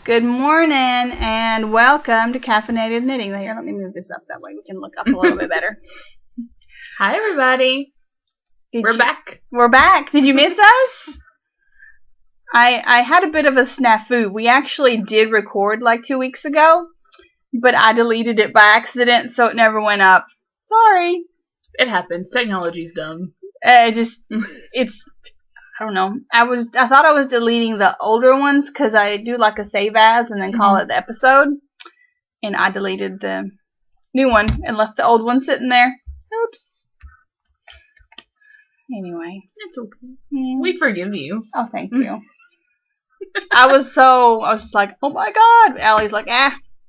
Good morning and welcome to Caffeinated Knitting. Here, let me move this up that way we can look up a little bit better. Hi, everybody. We're back. We're back. Did you miss us? I had a bit of a snafu. We actually did record like 2 weeks ago, but I deleted it by accident, so it never went up. Sorry. It happens. Technology's dumb. I don't know. I thought I was deleting the older ones because I do like a save as and then call it the episode, and I deleted the new one and left the old one sitting there. Oops. Anyway, it's okay. We forgive you. Oh, thank you. I was just like, oh my god. Allie's like,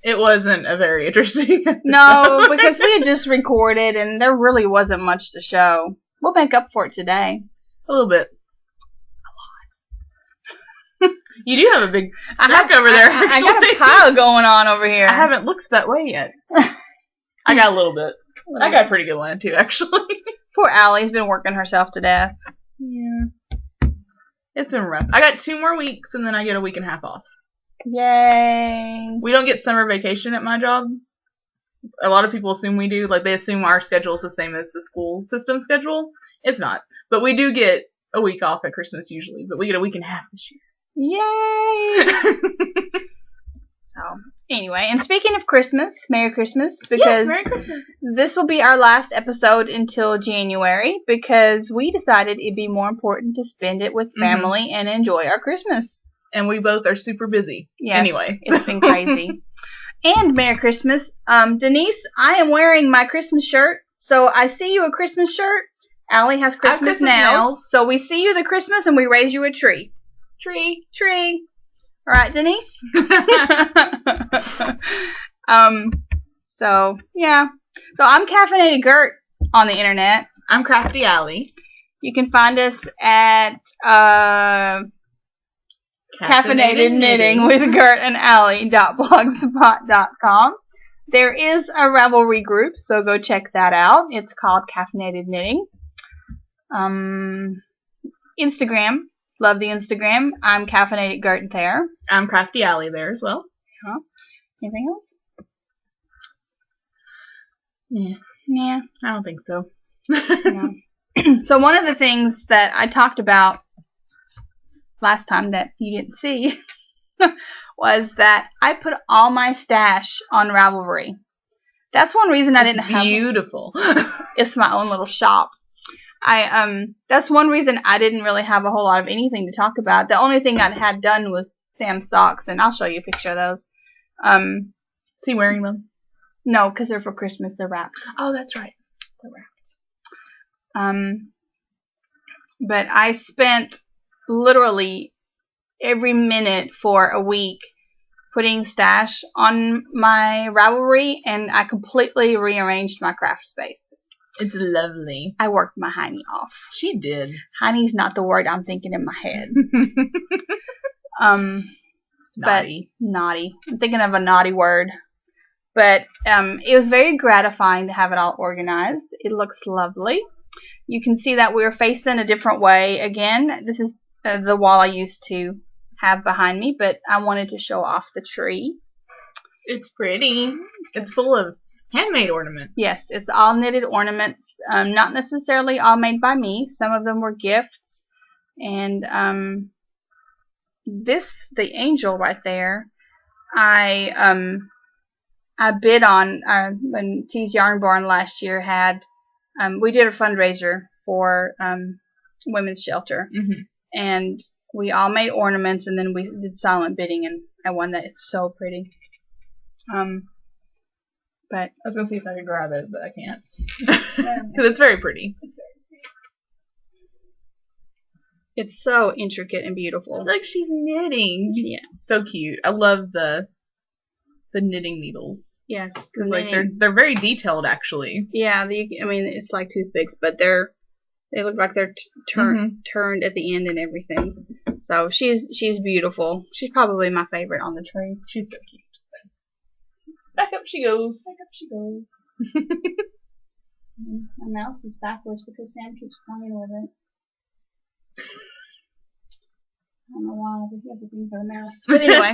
It wasn't a very interesting episode. No, because we had just recorded and there really wasn't much to show. We'll make up for it today. A little bit. You do have a big stack over there. I got a pile going on over here. I haven't looked that way yet. I got a little bit. I got a pretty good one too, actually. Poor Allie's been working herself to death. Yeah. It's been rough. I got 2 more weeks and then I get a week and a half off. Yay. We don't get summer vacation at my job. A lot of people assume we do. Like, they assume our schedule is the same as the school system schedule. It's not. But we do get a week off at Christmas usually. But we get a week and a half this year. Yay! So, anyway, and speaking of Christmas, Merry Christmas, because yes, Merry Christmas. This will be our last episode until January, because we decided it'd be more important to spend it with family and enjoy our Christmas. And we both are super busy. Yes, anyway. It's been crazy. And Merry Christmas. Denise, I am wearing my Christmas shirt, so I see you a Christmas shirt. Allie has Christmas nails. So we see you the Christmas and we raise you a tree. Tree. All right, Denise. So yeah. So I'm Caffeinated Gert on the internet. I'm Crafty Allie. You can find us at Caffeinated Knitting with Gert and Allie.blogspot.com. There is a Ravelry group, so go check that out. It's called Caffeinated Knitting. Instagram. Love the Instagram. I'm Caffeinated Gert there. I'm Crafty Allie there as well. Anything else? Yeah. I don't think so. No. So one of the things that I talked about last time that you didn't see was that I put all my stash on Ravelry. That's one reason I didn't have... Beautiful. It's my own little shop. That's one reason I didn't really have a whole lot of anything to talk about. The only thing I had done was Sam's socks, and I'll show you a picture of those. Is he wearing them? No, because they're for Christmas. They're wrapped. Oh, that's right. They're wrapped. But I spent literally every minute for a week putting stash on my Ravelry, and I completely rearranged my craft space. It's lovely. I worked my hiney off. She did. Hiney's not the word I'm thinking in my head. Naughty. But naughty. I'm thinking of a naughty word. But it was very gratifying to have it all organized. It looks lovely. You can see that we're facing a different way again. This is the wall I used to have behind me, but I wanted to show off the tree. It's pretty. It's full of handmade ornaments. Yes, it's all knitted ornaments. Not necessarily all made by me. Some of them were gifts. And the angel right there, I bid on when T's Yarn Barn last year had, we did a fundraiser for Women's Shelter. And we all made ornaments, and then we did silent bidding, and I won that. It's so pretty. But I was going to see if I could grab it, but I can't. Because it's very pretty. It's so intricate and beautiful. Like she's knitting. Yeah. So cute. I love the knitting needles. Yes. Like they're very detailed, actually. Yeah. It's like toothpicks, but they look like they're turned at the end and everything. So she's beautiful. She's probably my favorite on the tree. She's so cute. Back up she goes. My mouse is backwards because Sam keeps playing with it. don't know why, but he has a thing for the mouse. But anyway,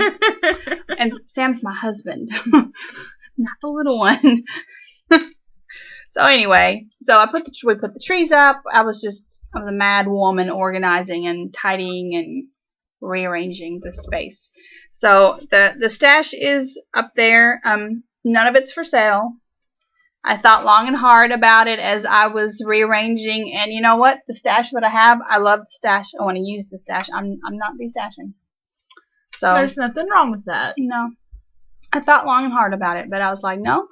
and Sam's my husband, not the little one. So anyway, we put the trees up. I was a mad woman organizing and tidying and rearranging the space. So the stash is up there. None of it's for sale. I thought long and hard about it as I was rearranging, and you know what? The stash that I have, I love the stash. I want to use the stash. I'm not destashing. So there's nothing wrong with that. No. I thought long and hard about it, but I was like, no.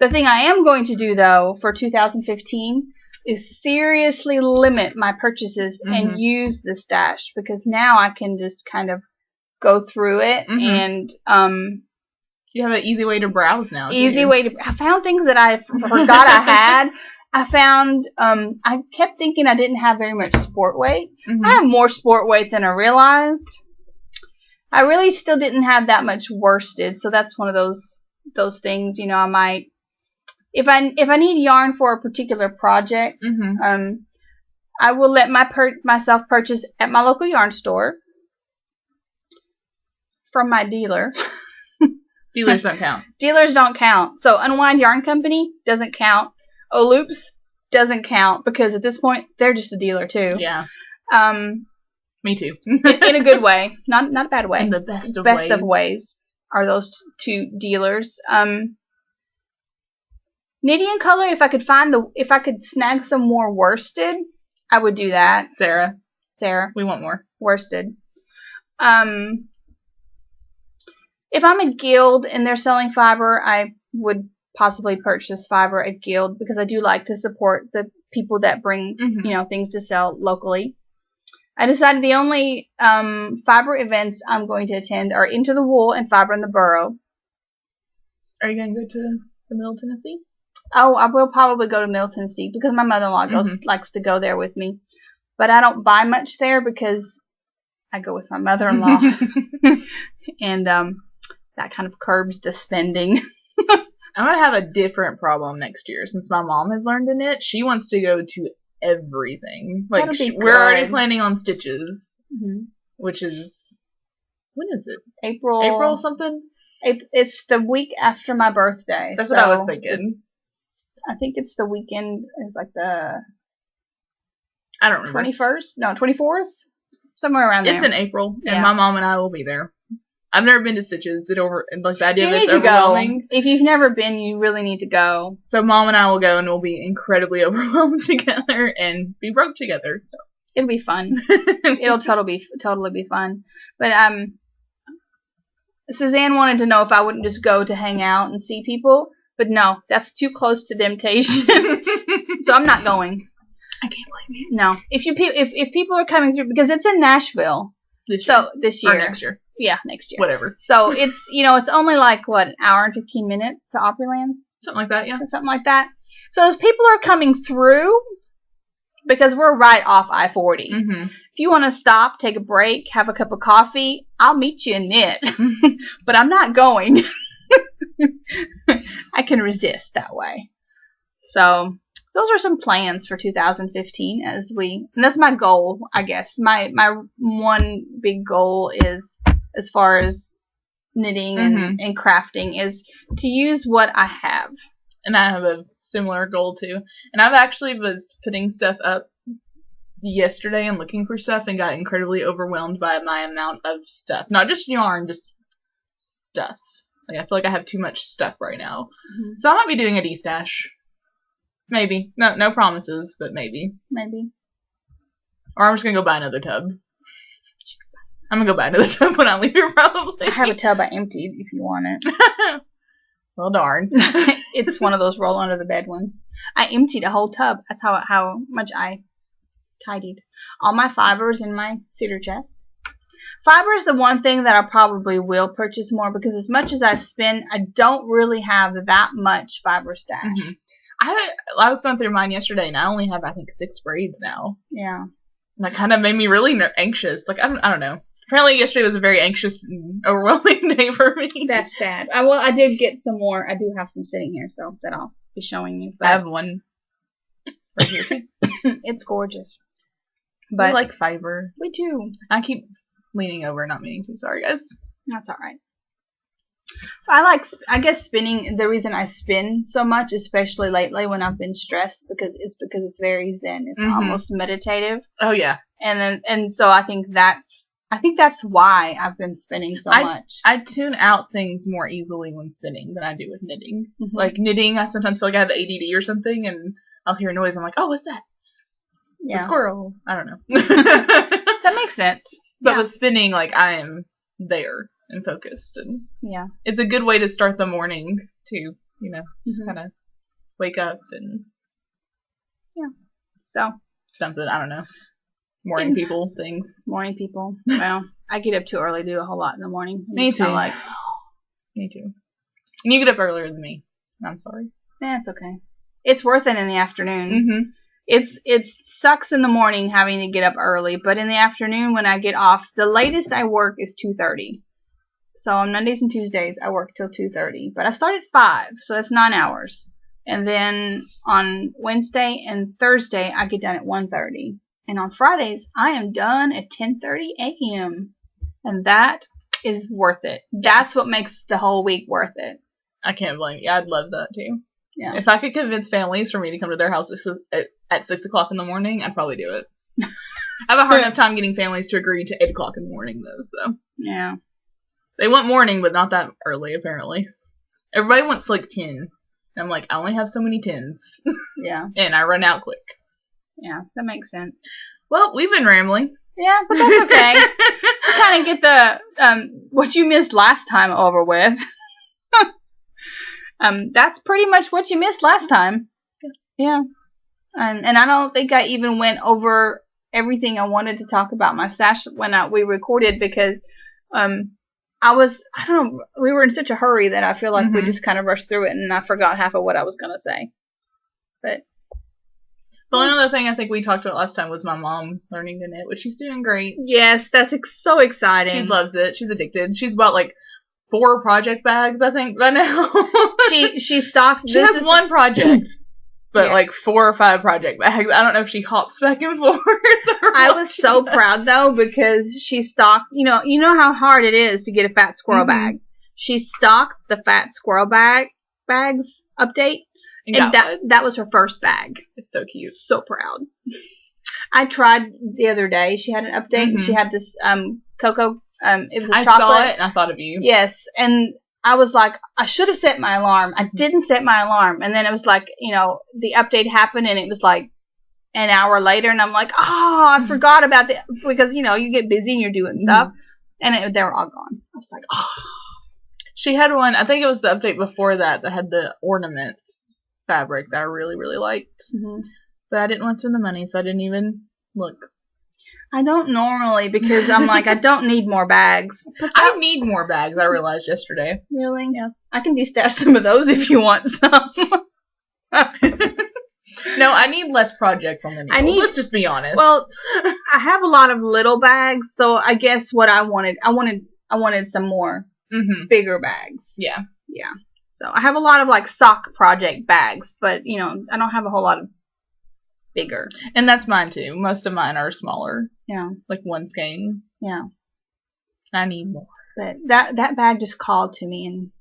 The thing I am going to do, though, for 2015 is seriously limit my purchases and use the stash, because now I can just kind of go through it and you have an easy way to browse now. I found things that I forgot I had. I found I kept thinking I didn't have very much sport weight. I have more sport weight than I realized. I really still didn't have that much worsted, so that's one of those things, you know, I might, if I need yarn for a particular project, I will let myself purchase at my local yarn store from my dealer. Dealers don't count. Dealers don't count. So Unwind Yarn Company doesn't count. O'Loops doesn't count, because at this point they're just a dealer too. Yeah. Me too. In a good way, not a bad way. In the best of ways are those two dealers. Knitting and color. If I could snag some more worsted, I would do that. Sarah, we want more worsted. If I'm a guild and they're selling fiber, I would possibly purchase fiber at guild, because I do like to support the people that bring things to sell locally. I decided the only fiber events I'm going to attend are Into the Wool and Fiber in the Burrow. Are you going to go to the Middle Tennessee? Oh, I will probably go to Middle Tennessee, because my mother-in-law likes to go there with me. But I don't buy much there because I go with my mother-in-law. And that kind of curbs the spending. I'm going to have a different problem next year. Since my mom has learned to knit, she wants to go to everything. Like, we're already planning on stitches, which is, when is it? April something? It's the week after my birthday. That's what I was thinking. I think it's the weekend. It's like the, I don't remember. 21st? No, 24th? Somewhere around there. It's in April, and my mom and I will be there. I've never been to Stitches. The idea of it's Go. overwhelming. If you've never been, you really need to go. So Mom and I will go, and we'll be incredibly overwhelmed together and be broke together. So it'll be fun. It'll totally be fun. But Suzanne wanted to know if I wouldn't just go to hang out and see people, but no, that's too close to temptation. So I'm not going. I can't blame you. No, if people are coming through, because it's in Nashville. This year. Or next year. Yeah, next year. Whatever. So it's, it's only like, an hour and 15 minutes to Opryland? Something like that, yeah. Something like that. So as people are coming through, because we're right off I-40. If you want to stop, take a break, have a cup of coffee, I'll meet you and knit. But I'm not going. I can resist that way. So those are some plans for 2015 and that's my goal, I guess. My one big goal is, as far as knitting and crafting, is to use what I have. And I have a similar goal too. And I've actually was putting stuff up yesterday and looking for stuff and got incredibly overwhelmed by my amount of stuff. Not just yarn, just stuff. Like, I feel like I have too much stuff right now. So I might be doing a de-stash. Maybe. No promises, but maybe. Maybe. Or I'm just going to go buy another tub. I'm going to go buy another tub when I leave here, probably. I have a tub I emptied if you want it. Well, darn. It's one of those roll under the bed ones. I emptied a whole tub. That's how much I tidied. All my fibers in my cedar chest. Fiber is the one thing that I probably will purchase more, because as much as I spend, I don't really have that much fiber stash. I was going through mine yesterday, and I only have, I think, 6 braids now. Yeah. And that kind of made me really anxious. Like, I don't know. Apparently yesterday was a very anxious and overwhelming day for me. That's sad. I did get some more. I do have some sitting here, so that I'll be showing you. But I have one right here, too. It's gorgeous. But we like fiber. We do. I keep leaning over, not meaning to. Sorry, guys. That's all right. I guess spinning, the reason I spin so much, especially lately when I've been stressed, because it's very zen. It's almost meditative. Oh, yeah. And so I think that's why I've been spinning so much. I tune out things more easily when spinning than I do with knitting. Like knitting, I sometimes feel like I have ADD or something, and I'll hear a noise. I'm like, oh, what's that? It's a squirrel. I don't know. That makes sense. But with spinning, like, I am there and focused, and it's a good way to start the morning to, just kind of wake up and so something. I don't know. Morning people things. Morning people. Well, I get up too early to do a whole lot in the morning. Me too. Me too. And you get up earlier than me. I'm sorry. It's okay. It's worth it in the afternoon. It sucks in the morning having to get up early, but in the afternoon when I get off, the latest I work is 2:30. So on Mondays and Tuesdays I work till 2:30, but I start at 5, so that's 9 hours. And then on Wednesday and Thursday I get done at 1:30. And on Fridays, I am done at 10:30 a.m. And that is worth it. That's what makes the whole week worth it. I can't blame you. I'd love that too. Yeah. If I could convince families for me to come to their house at 6 o'clock in the morning, I'd probably do it. I have a hard enough time getting families to agree to 8 o'clock in the morning, though. So yeah. They want morning, but not that early, apparently. Everybody wants like 10. And I'm like, I only have so many 10s. Yeah. And I run out quick. Yeah, that makes sense. Well, we've been rambling. Yeah, but that's okay. We kind of get the what you missed last time over with. That's pretty much what you missed last time. Yeah. And I don't think I even went over everything I wanted to talk about my stash when we recorded, because I don't know, we were in such a hurry that I feel like we just kind of rushed through it and I forgot half of what I was going to say. But the only other thing I think we talked about last time was my mom learning to knit, which she's doing great. Yes, that's so exciting. She loves it. She's addicted. She's bought like 4 project bags, I think, by now. she stocked. She has one project, but like 4 or 5 project bags. I don't know if she hops back and forth. I was so proud though, because she stocked. You know how hard it is to get a fat squirrel bag. She stocked the fat squirrel bags update. And that was her first bag. It's so cute. So proud. I tried the other day. She had an update. And she had this cocoa. It was a chocolate. I saw it and I thought of you. Yes. And I was like, I should have set my alarm. I didn't set my alarm. And then it was like, the update happened and it was like an hour later. And I'm like, I forgot about that. Because, you get busy and you're doing stuff. And they were all gone. I was like, She had one. I think it was the update before that had the ornaments fabric that I really, really liked. But I didn't want to spend the money, so I didn't even look. I don't normally, because I'm like, I don't need more bags. I need more bags, I realized yesterday. Really? Yeah. I can destash some of those if you want some. No, I need less projects on the needles. Let's just be honest. Well, I have a lot of little bags, so I guess what I wanted some more bigger bags. Yeah. Yeah. So I have a lot of like sock project bags, but I don't have a whole lot of bigger. And that's mine too. Most of mine are smaller. Yeah. Like one skein. Yeah. I need more. But that bag just called to me and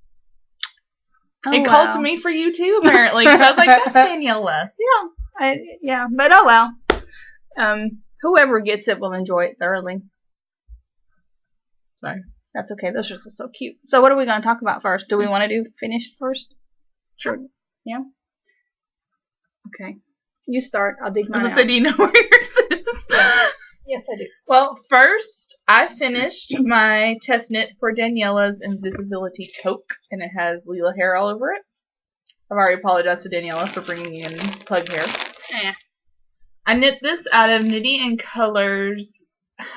it called to me for you too, apparently. Because I was like, that's Daniela. Yeah. But oh well. Whoever gets it will enjoy it thoroughly. Sorry. That's okay. Those are so cute. So what are we going to talk about first? Do we want to do finish first? Sure. Yeah? Okay. You start. I'll dig mine out. So do you know where yours is? Yes, I do. Well, first, I finished my test knit for Daniela's Invisibility Toque, and it has Leela hair all over it. I've already apologized to Daniela for bringing in pug hair. I knit this out of Knitty & Colors.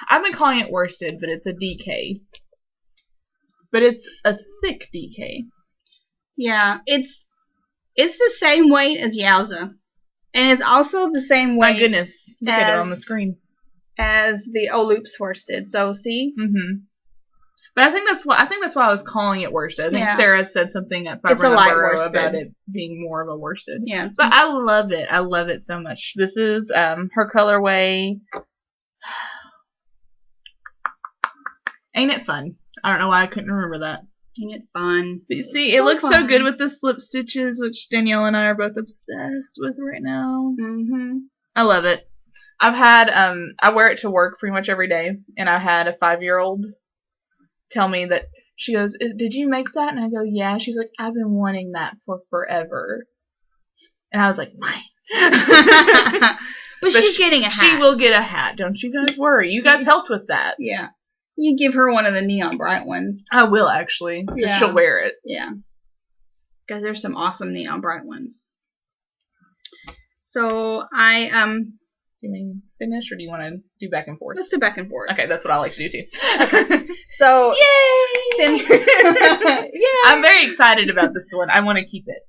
I've been calling it worsted, but it's a DK. But it's a thick DK. Yeah, it's the same weight as Yowza. And it's also the same weight. My goodness. Look at it on the screen. As the Oloops worsted. So see? But I think that's why I was calling it worsted. I think Sarah said something at It's a light worsted about it being more of a worsted. Yeah. But I love it. I love it so much. This is her colorway. Ain't it fun? I don't know why I couldn't remember that. Ain't it fun? But you see, it looks so good with the slip stitches, which Danielle and I are both obsessed with right now. Mm-hmm. I love it. I've had, I wear it to work pretty much every day, and I had a 5-year-old tell me that, she goes, did you make that? And I go, yeah. She's like, I've been wanting that for forever. And I was like, fine. But she's getting a hat. She will get a hat. Don't you guys worry. You guys helped with that. Yeah. You give her one of the neon bright ones. I will, actually. Yeah. She'll wear it. Yeah. Because there's some awesome neon bright ones. So, Do you mean finish, or do you want to do back and forth? Let's do back and forth. Okay, that's what I like to do, too. Okay. So, yay! Yay! I'm very excited about this one. I want to keep it.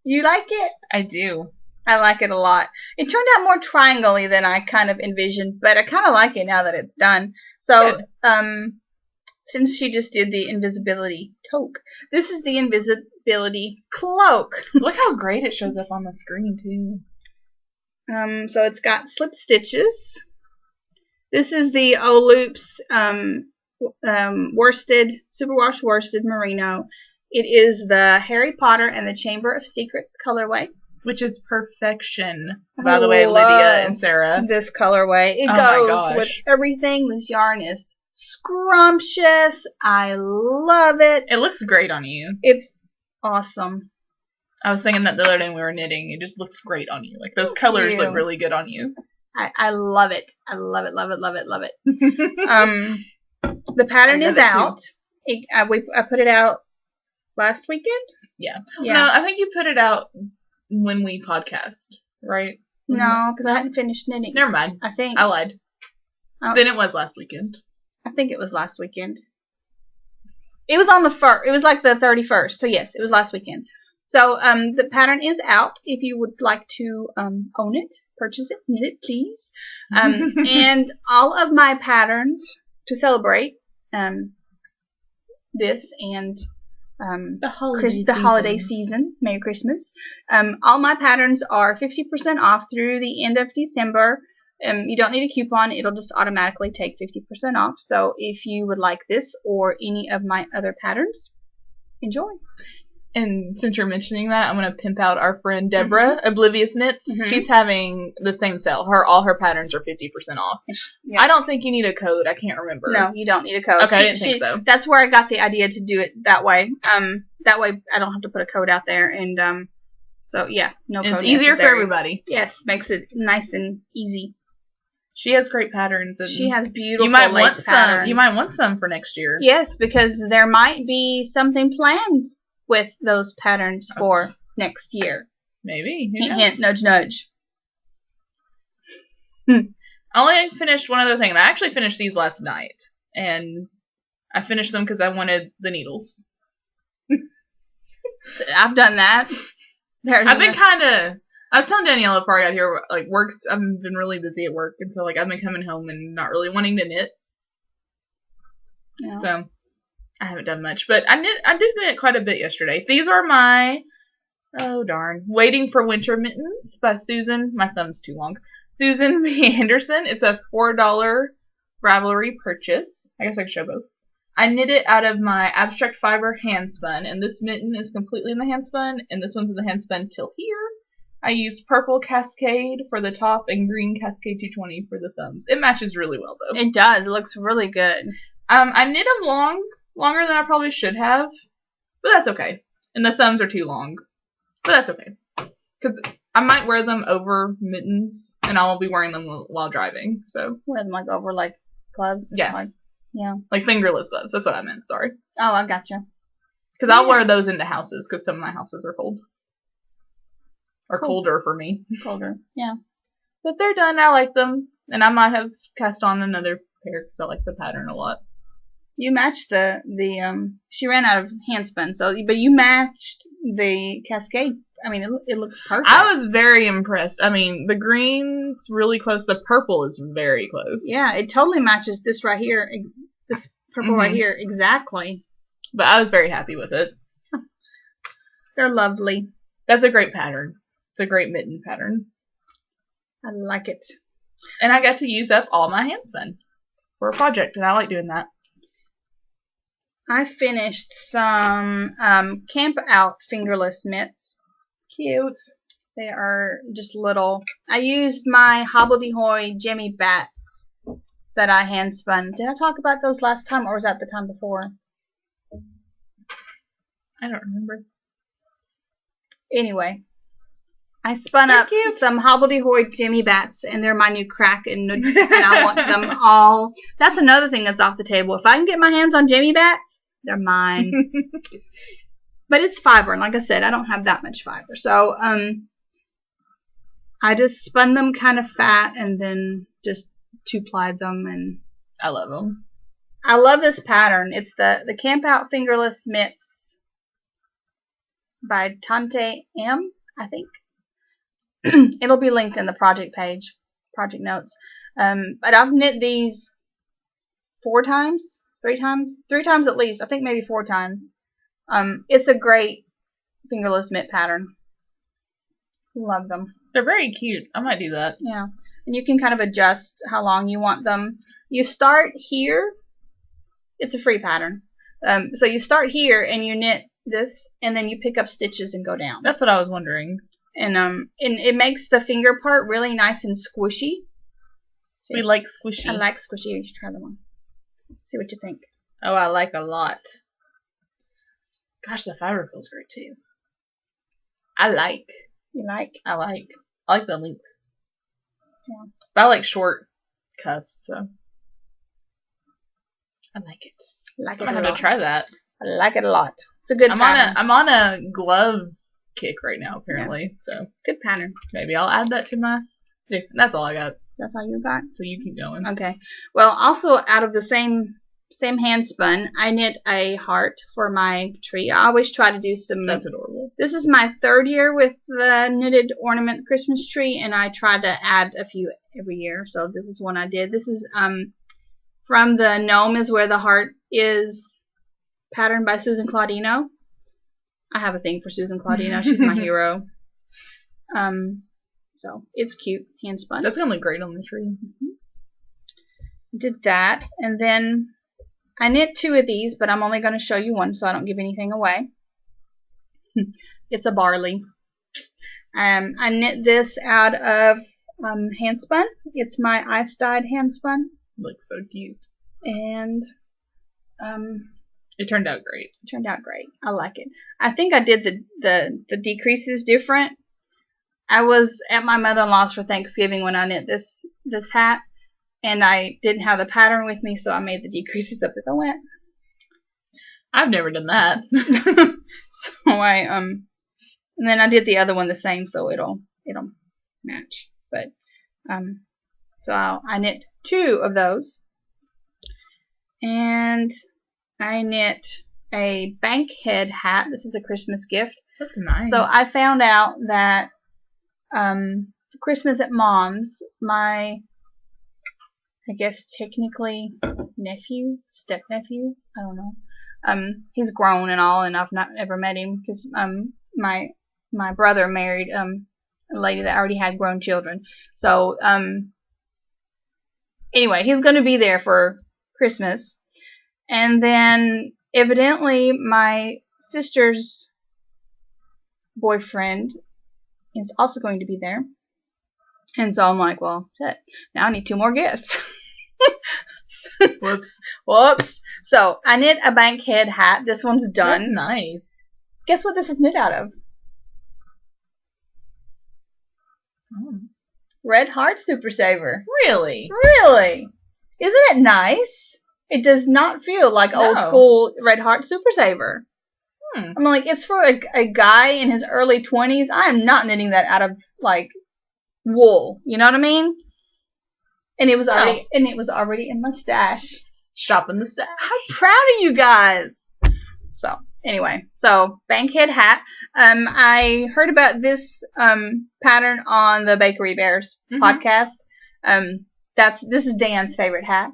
You like it? I do. I like it a lot. It turned out more triangle-y than I kind of envisioned, but I kind of like it now that it's done. So, since she just did the invisibility toque, this is the invisibility cloak. Look how great it shows up on the screen, too. So it's got slip stitches. This is the Oloops worsted, superwash worsted merino. It is the Harry Potter and the Chamber of Secrets colorway. Which is perfection. By the way, Lydia and Sarah. This colorway. It goes with everything. This yarn is scrumptious. I love it. It looks great on you. It's awesome. I was thinking that the other day when we were knitting. It just looks great on you. Like, those colors look really good on you. I love it. I love it, love it, love it, love it. The pattern is out. I put it out last weekend? Yeah. No, I think you put it out when we podcast, right? No, because I hadn't finished knitting. Never mind. I think. I lied. Then it was last weekend. I think it was last weekend. It was on the first. It was like the 31st. So yes, it was last weekend. So the pattern is out. If you would like to own it, purchase it, knit it, please. And all of my patterns to celebrate this and the holiday season. Merry Christmas. All my patterns are 50% off through the end of December. You don't need a coupon. It'll just automatically take 50% off. So if you would like this or any of my other patterns, enjoy. And since you're mentioning that, I'm going to pimp out our friend Deborah, Oblivious Knits. She's having the same sale. All her patterns are 50% off. Yeah. I don't think you need a code. I can't remember. No, you don't need a code. Okay, I didn't think so. That's where I got the idea to do it that way. That way I don't have to put a code out there. And so, yeah, no code. It's easier for everybody. Yes, makes it nice and easy. She has great patterns. And she has beautiful lace patterns. You might want some for next year. Yes, because there might be something planned with those patterns for next year. Maybe. Hint, hint, nudge, nudge. I only finished one other thing, and I actually finished these last night. And I finished them because I wanted the needles. I've done that. I've been I was telling Daniela before I got here, like, I've been really busy at work, and so, like, I've been coming home and not really wanting to knit. Yeah. So I haven't done much, but I did knit quite a bit yesterday. These are my, Waiting for Winter Mittens by Susan. My thumb's too long. Susan B. Henderson. It's a $4 Ravelry purchase. I guess I can show both. I knit it out of my Abstract Fiber hand spun, and this mitten is completely in the hand spun, and this one's in the hand spun till here. I used purple Cascade for the top and green Cascade 220 for the thumbs. It matches really well, though. It does. It looks really good. I knit them longer than I probably should have, but that's okay. And the thumbs are too long, but that's okay. Because I might wear them over mittens, and I'll be wearing them while driving. So wear them like over like gloves? Yeah. Like fingerless gloves. That's what I meant, sorry. Oh, I gotcha. Because I'll wear those into houses, because some of my houses are cold. Or colder for me. Colder, yeah. But they're done. I like them. And I might have cast on another pair, because I like the pattern a lot. You matched she ran out of handspun, but you matched the Cascade. I mean, it looks perfect. I was very impressed. I mean, the green's really close. The purple is very close. Yeah, it totally matches this right here. This purple right here, exactly. But I was very happy with it. They're lovely. That's a great pattern. It's a great mitten pattern. I like it. And I got to use up all my handspun for a project, and I like doing that. I finished some Camp Out fingerless mitts. Cute. They are just little. I used my hobbledehoy Jimmy bats that I hand spun. Did I talk about those last time, or was that the time before? I don't remember. Anyway, I spun They're up cute. some hobbledehoy Jimmy bats, and they're my new crack, and I want them all. That's another thing that's off the table. If I can get my hands on Jimmy bats, they're mine. But it's fiber, and like I said, I don't have that much fiber. So, I just spun them kind of fat, and then just two-plied them, and I love them. I love this pattern. It's the Camp Out fingerless mitts by Tante M, I think. It'll be linked in the project page, project notes. But I've knit these 3 times at least. I think maybe 4 times. It's a great fingerless mitt pattern. Love them. They're very cute. I might do that. Yeah. And you can kind of adjust how long you want them. You start here. It's a free pattern. So you start here and you knit this, and then you pick up stitches and go down. That's what I was wondering. And it makes the finger part really nice and squishy. We like squishy. I like squishy. You should try them on. See what you think. Oh, I like a lot. Gosh, the fiber feels great too. I like. You like? I like the length. Yeah. But I like short cuffs, so I like it. Like I'm it gonna a have lot. to try that. I like it a lot. It's a good pattern. I'm on a glove kick right now, apparently. So Good pattern. maybe I'll add that to my. That's all I got. That's all you got? So you keep going. Okay. Well, also out of the same hand spun, I knit a heart for my tree. I always try to do some. That's adorable. This is my 3rd year with the knitted ornament Christmas tree, and I try to add a few every year. So this is one I did. This is from the Gnome is Where the Heart Is pattern by Susan Claudino. I have a thing for Susan Claudino. She's my hero. So it's cute, hand spun. That's gonna look great on the tree. Did that, and then I knit 2 of these, but I'm only going to show you one so I don't give anything away. It's a barley. I knit this out of hand spun. It's my ice dyed hand spun, Looks so cute. and It turned out great. it turned out great. I like it. I think I did the decreases different. I was at my mother-in-law's for Thanksgiving when I knit this hat, and I didn't have the pattern with me, so I made the decreases up as I went. I've never done that. So and then I did the other one the same, so it'll match. But so I knit 2 of those, and I knit a bank head hat. This is a Christmas gift. That's nice. So I found out that for Christmas at Mom's, my, I guess technically step-nephew, I don't know. He's grown and all, and I've not ever met him because my brother married a lady that already had grown children. So anyway, he's going to be there for Christmas, and then evidently my sister's boyfriend is also going to be there. And so I'm like, well, shit, now I need 2 more gifts. Whoops. So I knit a bank head hat. This one's done. That's nice. Guess what this is knit out of? Oh. Red Heart Super Saver. Really? Really? Isn't it nice? It does not feel like old school Red Heart Super Saver. I'm like, it's for a guy in his early 20s. I am not knitting that out of like wool. You know what I mean? And it was already in my stash. Shopping the stash. I'm proud of you guys. So anyway, bankhead hat. I heard about this pattern on the Bakery Bears podcast. This is Dan's favorite hat.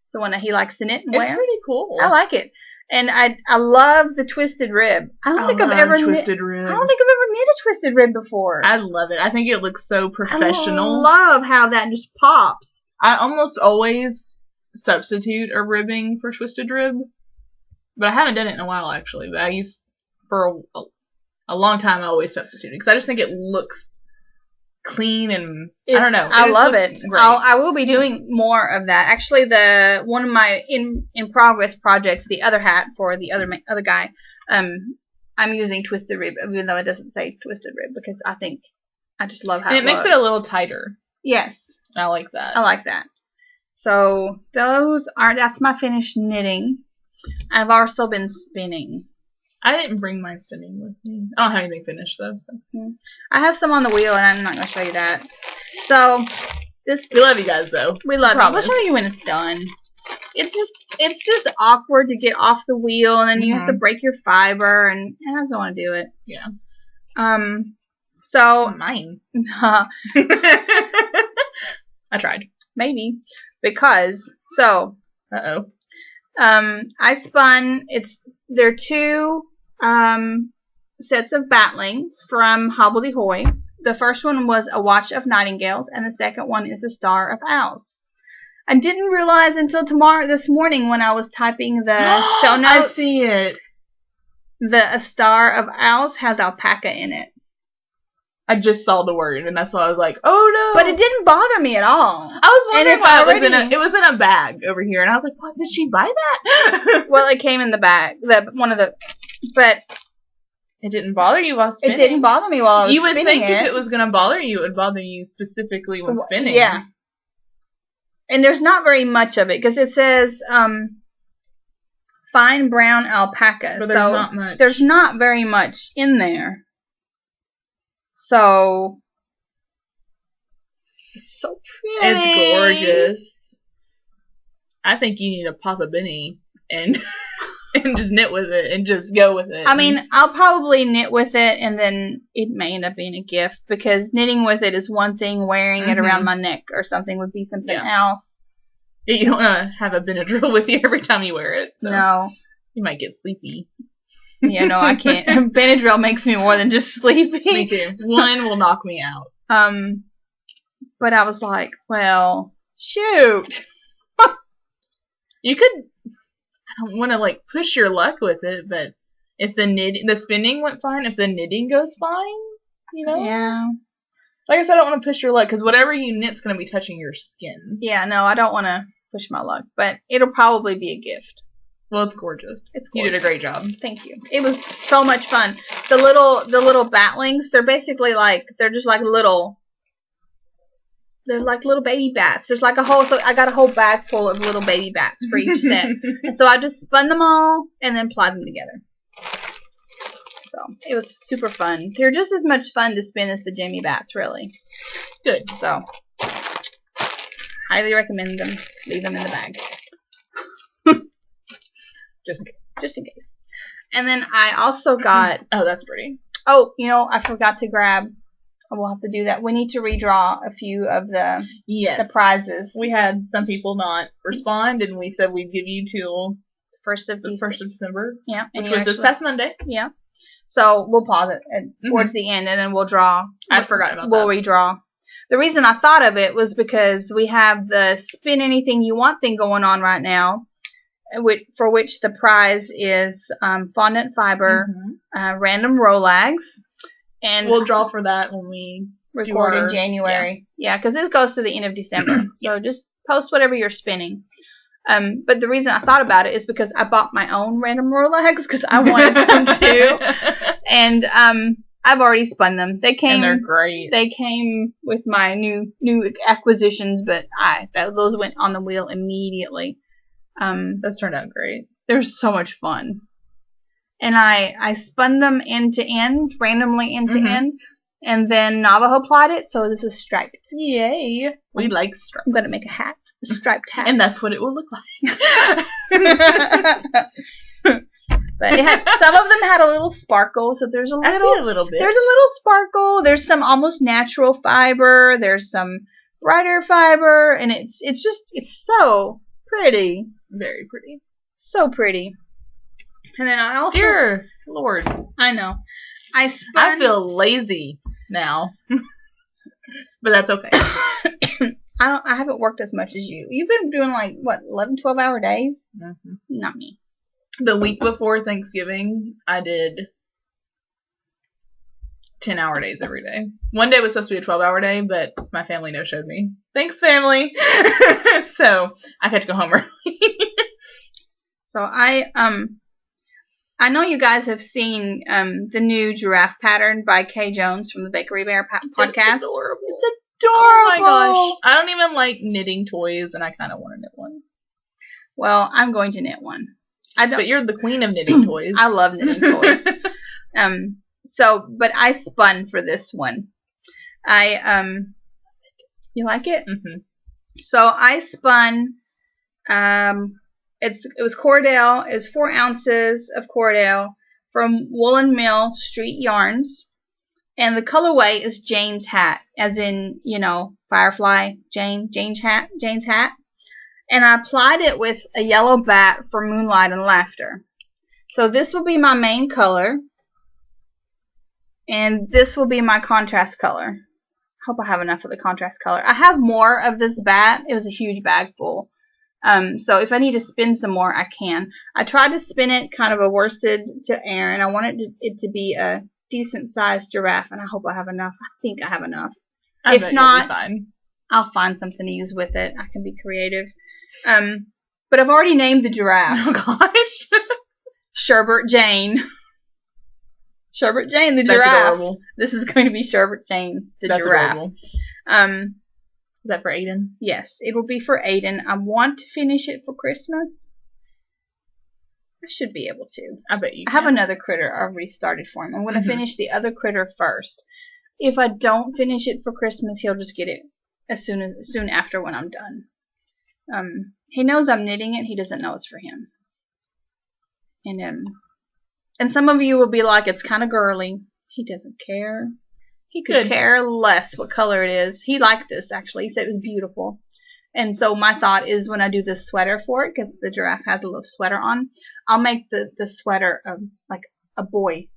It's the one that he likes to knit and wear. It's pretty cool. I like it. And I love the twisted rib. I don't think I've ever knit a twisted rib before. I love it. I think it looks so professional. I love how that just pops. I almost always substitute a ribbing for twisted rib. But I haven't done it in a while, actually. But I used, for a long time, I always substituted. Because I just think it looks clean and, I don't know. I love it. Great. I will be doing more of that. Actually, one of my in progress projects, the other hat for the other guy, I'm using twisted rib, even though it doesn't say twisted rib, because I just love how and it makes it a little tighter. Yes. I like that. I like that. So that's my finished knitting. I've also been spinning. I didn't bring my spinning with me. I don't have anything finished though. So. I have some on the wheel, and I'm not going to show you that. So we love you guys though. We love you. We'll show you when it's done. It's just awkward to get off the wheel, and then you have to break your fiber, and I just don't want to do it. Yeah. So mine. I tried. Maybe because so. I spun. There are two sets of batlings from Hobbledehoy. The first one was a watch of nightingales, and the second one is a star of owls. I didn't realize until this morning when I was typing the show notes. I see it. A star of owls has alpaca in it. I just saw the word, and that's why I was like, "Oh no!" But it didn't bother me at all. I was wondering why it was in a bag over here, and I was like, "What? Did she buy that?" Well, it came in the bag. But it didn't bother you while spinning. It didn't bother me while I was spinning. You would think if it was going to bother you, it would bother you specifically when spinning. Yeah. And there's not very much of it because it says fine brown alpaca. But there's not much. There's not very much in there. So it's so pretty. It's gorgeous. I think you need to pop a Benny and just knit with it and just go with it. I mean, I'll probably knit with it, and then it may end up being a gift, because knitting with it is one thing, wearing it around my neck or something would be something else. You don't want to have a Benadryl with you every time you wear it. So no. You might get sleepy. Yeah, no, I can't. Benadryl makes me more than just sleepy. Me too. One will knock me out. But I was like, well, shoot. You could, I don't want to push your luck with it, but if the spinning went fine, if the knitting goes fine, Yeah. Like I said, I don't want to push your luck, because whatever you knit's going to be touching your skin. Yeah, no, I don't want to push my luck, but it'll probably be a gift. Well, it's gorgeous. You did a great job. Thank you. It was so much fun. The little batlings, they're basically they're just like little. They're like little baby bats. There's I got a whole bag full of little baby bats for each set. And so I just spun them all and then plied them together. So it was super fun. They're just as much fun to spin as the Jamie bats, really. Good. So highly recommend them. Leave them in the bag. Just in case. And then I also got... Oh, that's pretty. Oh, I forgot to grab... We'll have to do that. We need to redraw a few of the prizes. We had some people not respond, and we said we'd give you till 1st of December. Yeah. Which was this past Monday. Yeah. So we'll pause it towards the end, and then we'll draw. I forgot about that. We'll redraw. The reason I thought of it was because we have the Spin Anything You Want thing going on right now, for which the prize is fondant fiber, random Rolags. And we'll draw for that when we record in January. Yeah, because this goes to the end of December. So just post whatever you're spinning. But the reason I thought about it is because I bought my own random Rolags because I wanted some too. And I've already spun them. They came. And they're great. They came with my new acquisitions, but those went on the wheel immediately. Those turned out great. They're so much fun. And I spun them end to end, randomly end to end, and then Navajo plied it, so this is striped. Yay! We like stripes. I'm gonna make a hat, a striped hat, and that's what it will look like. But some of them had a little sparkle, so there's a little bit. There's a little sparkle. There's some almost natural fiber. There's some brighter fiber, and it's so pretty, very pretty, so pretty. And then I also... Dear Lord. I know. I feel lazy now. But that's okay. I haven't worked as much as you. You've been doing 11, 12-hour days? Mm-hmm. Not me. The week before Thanksgiving, I did 10-hour days every day. One day was supposed to be a 12-hour day, but my family no-showed me. Thanks, family. So I had to go home early. So I know you guys have seen the new giraffe pattern by Kay Jones from the Bakery Bear podcast. It's adorable. It's adorable. Oh my gosh. I don't even like knitting toys, and I kind of want to knit one. Well, I'm going to knit one. But you're the queen of knitting toys. I love knitting toys. But I spun for this one. You like it? Mm-hmm. So I spun. It was Cordell. It was 4 ounces of Cordell from Woolen Mill Street Yarns, and the colorway is Jane's hat, as in Firefly Jane's hat. And I applied it with a yellow bat for Moonlight and Laughter. So this will be my main color, and this will be my contrast color. Hope I have enough of the contrast color. I have more of this bat. It was a huge bag full. So if I need to spin some more, I can. I tried to spin it kind of a worsted to Aaron. I wanted it to be a decent sized giraffe, and I hope I have enough. I think I have enough. If not, I'll find something to use with it. I can be creative. But I've already named the giraffe. Oh gosh. Sherbert Jane. Sherbert Jane, the giraffe. That's adorable. This is going to be Sherbert Jane, the giraffe. Adorable. Is that for Aiden? Yes, it will be for Aiden. I want to finish it for Christmas. I should be able to. I bet you can. I have another critter I restarted for him. I'm going to finish the other critter first. If I don't finish it for Christmas, he'll just get it as soon after when I'm done. He knows I'm knitting it. He doesn't know it's for him. And some of you will be like, it's kind of girly. He doesn't care. He could care less what color it is. He liked this, actually. He said it was beautiful. And so my thought is when I do this sweater for it, because the giraffe has a little sweater on, I'll make the sweater like a boy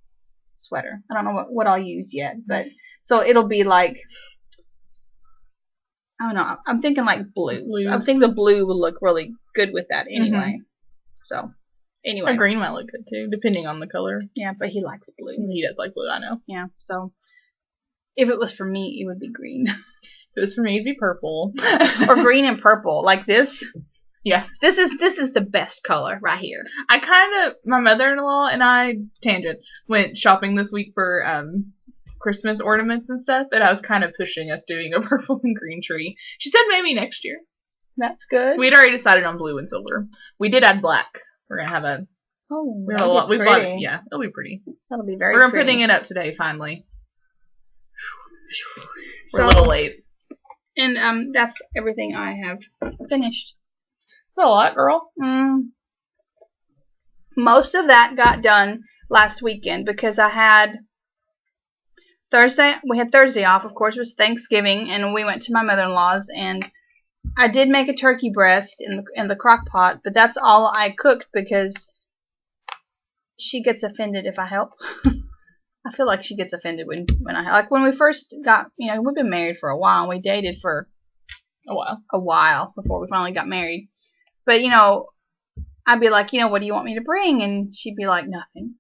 sweater. I don't know what I'll use yet. But so it'll be like, I don't know. I'm thinking like blues. I think the blue will look really good with that anyway. So anyway. Or green might look good too, depending on the color. Yeah, but he likes blue. He does like blue, I know. Yeah, so if it was for me, it would be green. If it was for me, it'd be purple. Or green and purple, like this. Yeah. This is the best color right here. My mother-in-law and I, tangent, went shopping this week for Christmas ornaments and stuff, and I was kind of pushing us doing a purple and green tree. She said maybe next year. That's good. We'd already decided on blue and silver. We did add black. We're gonna have a. Oh, it'll be pretty. That'll be very. We're pretty. putting it up today finally. We're a little late. And that's everything I have finished. It's a lot, girl. Most of that got done last weekend because I had Thursday. We had Thursday off. Of course, it was Thanksgiving, and we went to my mother-in-law's, and I did make a turkey breast in the crock pot, but that's all I cooked because she gets offended if I help. I feel like she gets offended when when we first got, we've been married for a while, and we dated for a while before we finally got married. But, I'd be like, what do you want me to bring? And she'd be like, nothing.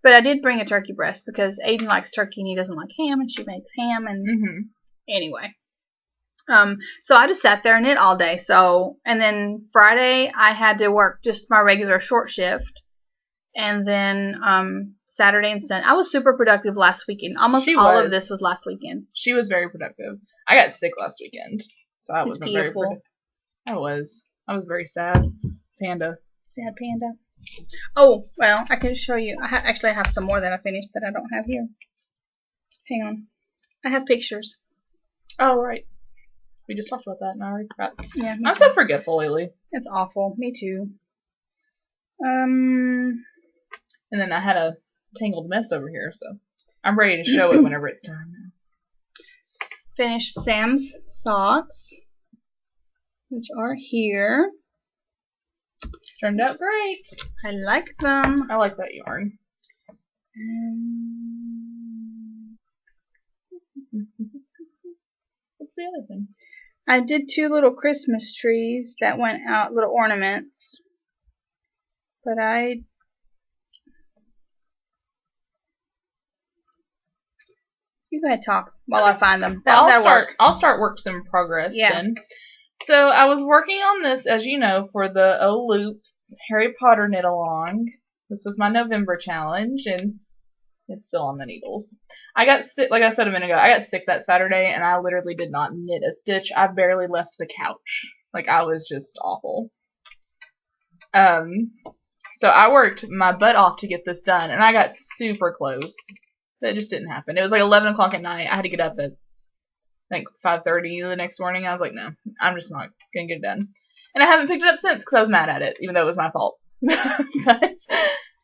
But I did bring a turkey breast because Aiden likes turkey and he doesn't like ham, and she makes ham. And anyway. So I just sat there and knit all day. And then Friday I had to work just my regular short shift. And then, Saturday and Sunday. I was super productive last weekend. Almost all of this was last weekend. She was very productive. I got sick last weekend, so I wasn't very productive. I was very sad. Panda. Sad panda. Oh, well, I can show you. I have some more that I finished that I don't have here. Hang on. I have pictures. Oh, right. We just talked about that and I already forgot. Yeah. I'm so forgetful lately. It's awful. Me too. And then I had a tangled mess over here, so I'm ready to show it whenever it's time now. Finished Sam's socks, which are here. Turned out great. I like them. I like that yarn. What's the other thing? I did 2 little Christmas trees that went out, little ornaments. But you go ahead and talk while I find them. I'll start works in progress then. So I was working on this, as you know, for the O Loops Harry Potter knit along. This was my November challenge, and it's still on the needles. I got sick, like I said a minute ago, I got sick that Saturday, and I literally did not knit a stitch. I barely left the couch. Like, I was just awful. So I worked my butt off to get this done, and I got super close. But it just didn't happen. It was like 11 o'clock at night. I had to get up at, I think, 5:30 the next morning. I was like, no, I'm just not going to get it done. And I haven't picked it up since because I was mad at it, even though it was my fault. But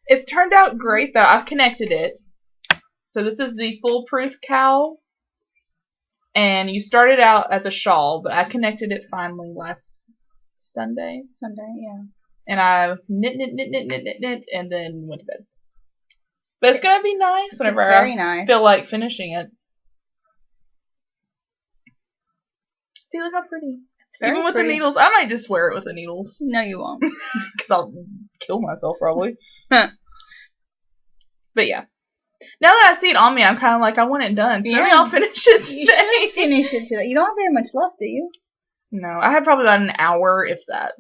it's turned out great, though. I've connected it. So this is the foolproof cowl. And you started out as a shawl, but I connected it finally last Sunday. Yeah. And I knit, and then went to bed. But it's going to be nice whenever I feel like finishing it. See, look how pretty. It's very Even with pretty. The needles. I might just wear it with the needles. No, you won't. Because I'll kill myself, probably. But yeah. Now that I see it on me, I'm kind of like, I want it done. So maybe I'll finish it today. You should finish it today. You don't have very much left, do you? No, I have probably about an hour, if that.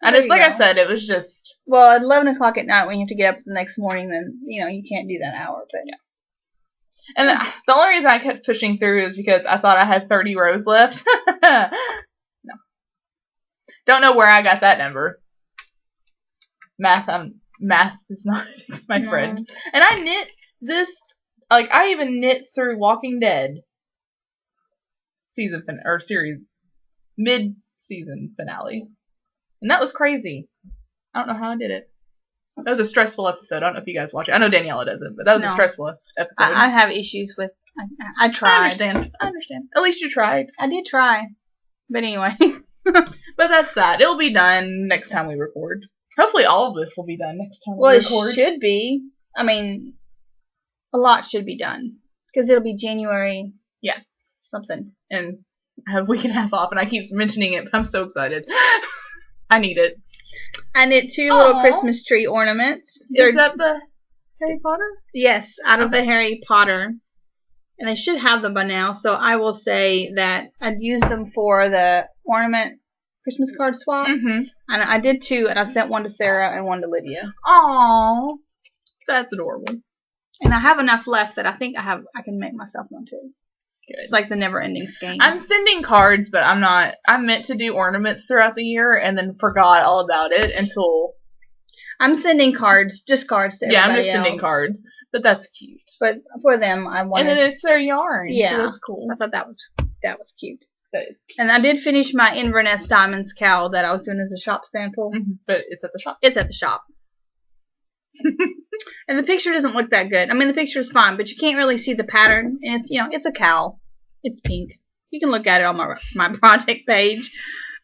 I said, it was just... Well, at 11 o'clock at night when you have to get up the next morning, then, you can't do that hour, but... Yeah. And the only reason I kept pushing through is because I thought I had 30 rows left. No. Don't know where I got that number. Math is not my friend. And I knit this, like, I even knit through Walking Dead mid-season finale. And that was crazy. I don't know how I did it. That was a stressful episode. I don't know if you guys watch it. I know Daniela doesn't, but that was a stressful episode. I have issues with... I tried. I understand. At least you tried. I did try. But anyway. But that's that. It'll be done next time we record. Hopefully all of this will be done next time we record. Well, it should be. I mean, a lot should be done. Because it'll be January... Yeah. Something. And I have a week and a half off, and I keep mentioning it, but I'm so excited. I need it. I knit 2 little Christmas tree ornaments. Is that the Harry Potter? Yes, out of the Harry Potter. And they should have them by now, so I will say that I'd use them for the ornament Christmas card swap. Mm-hmm. And I did 2, and I sent one to Sarah and one to Lydia. Aww. That's adorable. And I have enough left that I think I can make myself one too. Good. It's like the never-ending skein. I'm sending cards, but I'm not. I meant to do ornaments throughout the year and then forgot all about it until... I'm sending cards, just cards to everybody else. Yeah, I'm just sending cards, but that's cute. But for them, I wanted... And then it's their yarn, yeah, so that's cool. I thought that was cute. That is cute. And I did finish my Inverness Diamonds cowl that I was doing as a shop sample. Mm-hmm. But it's at the shop. It's at the shop. And the picture doesn't look that good. I mean, the picture is fine, but you can't really see the pattern. And it's, it's a cowl. It's pink. You can look at it on my project page.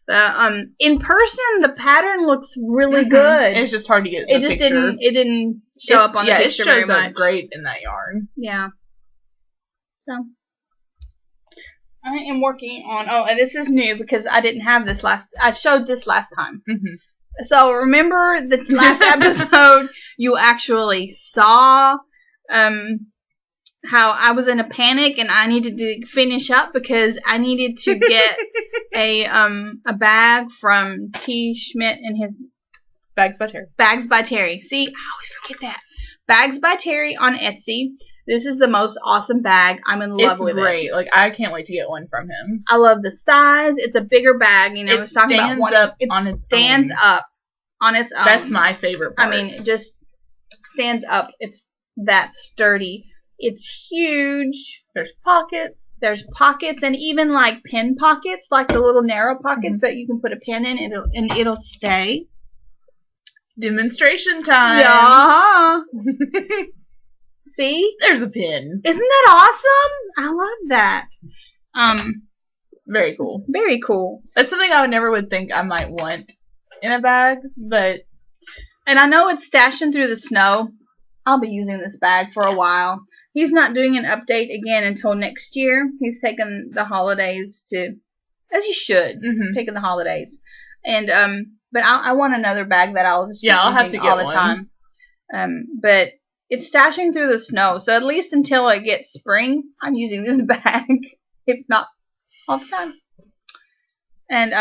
In person, the pattern looks really good. It's just hard to get. It just didn't. It didn't show up on the picture very much. It shows up great in that yarn. Yeah. So I am working on. Oh, and this is new because I didn't have this I showed this last time. Mm-hmm. So remember the last episode, you actually saw how I was in a panic and I needed to finish up because I needed to get a bag from T. Schmidt and his Bags by Terry. Bags by Terry. See, I always forget that. Bags by Terry on Etsy. This is the most awesome bag. I'm in love with it. It's great. Like, I can't wait to get one from him. I love the size. It's a bigger bag. I was talking about one. It stands up on its own. That's my favorite part. I mean, it just stands up. It's that sturdy. It's huge. There's pockets. And even like pin pockets, like the little narrow pockets that you can put a pin in and it'll stay. Demonstration time. Yeah. See? There's a pin. Isn't that awesome? I love that. Very cool. Very cool. That's something I never would think I might want in a bag, but... And I know it's stashing through the snow. I'll be using this bag for a while. He's not doing an update again until next year. He's taking the holidays to... As you should. Mm-hmm. Taking the holidays. And But I want another bag that I'll just be I'll using have to get all the one. time. But it's stashing through the snow, so at least until it gets spring, I'm using this bag, if not all the time. And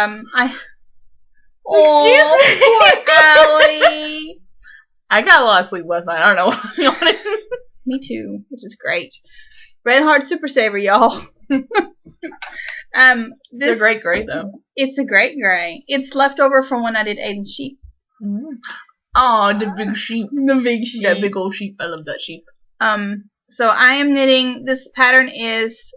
poor Allie. I got a lot of sleep last night. I don't know why. Me too, which is great. Red Heart Super Saver, y'all. It's a great gray though. It's a great gray. It's leftover from when I did Aiden's sheep. Oh, the big sheep. The big sheep. That big old sheep. I love that sheep. So I am knitting. This pattern is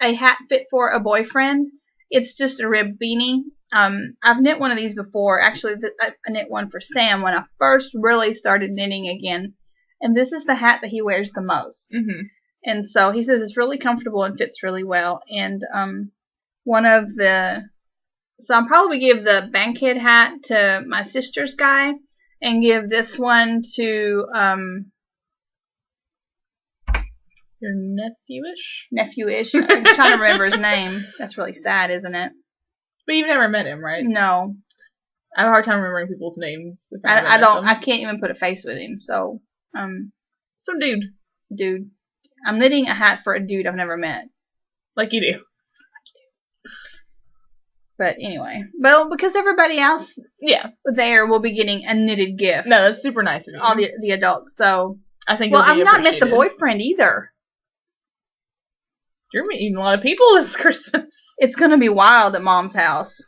a hat fit for a boyfriend. It's just a rib beanie. I've knit one of these before. Actually, I knit one for Sam when I first really started knitting again. And this is the hat that he wears the most. Mm-hmm. And so he says it's really comfortable and fits really well. And so I'll probably give the Bankhead hat to my sister's guy and give this one to your nephew-ish? Nephew-ish. I'm trying to remember his name. That's really sad, isn't it? But you've never met him, right? No. I have a hard time remembering people's names. I can't even put a face with him. So, some dude. Dude. I'm knitting a hat for a dude I've never met. Like you do. But anyway. Well, because everybody else there will be getting a knitted gift. No, that's super nice of you. All the adults. So, I think I've not met the boyfriend either. You're meeting a lot of people this Christmas. It's going to be wild at Mom's house.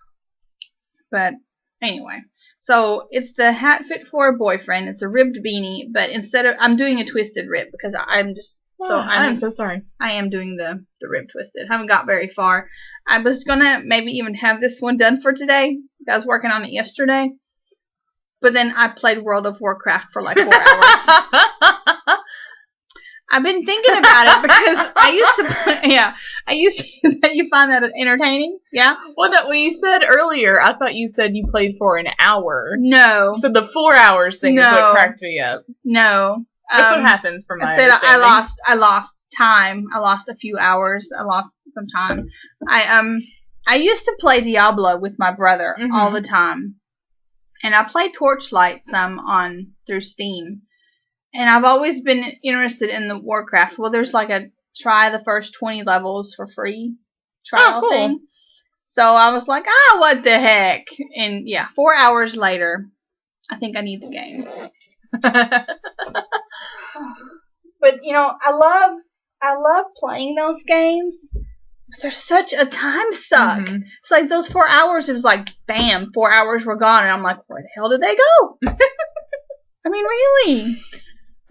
But anyway. So, it's the hat fit for a boyfriend. It's a ribbed beanie. But I'm doing a twisted rib because I'm just... I'm so sorry. I am doing the rib twisted. Haven't got very far. I was going to maybe even have this one done for today. I was working on it yesterday. But then I played World of Warcraft for like 4 hours. I've been thinking about it because I used to you find that entertaining? Yeah? Well, when you said earlier, I thought you said you played for an hour. No. So the 4 hours thing is what cracked me up. No. That's what happens for my understanding. I lost time. I lost a few hours. I lost some time. I used to play Diablo with my brother all the time. And I play Torchlight some through Steam. And I've always been interested in the Warcraft. Well, there's like a try the first 20 levels for free trial thing. So I was like, what the heck? And 4 hours later, I think I need the game. But I love playing those games. But they're such a time suck. Mm-hmm. It's like those 4 hours. It was like, bam, 4 hours were gone, and I'm like, where the hell did they go? I mean, really.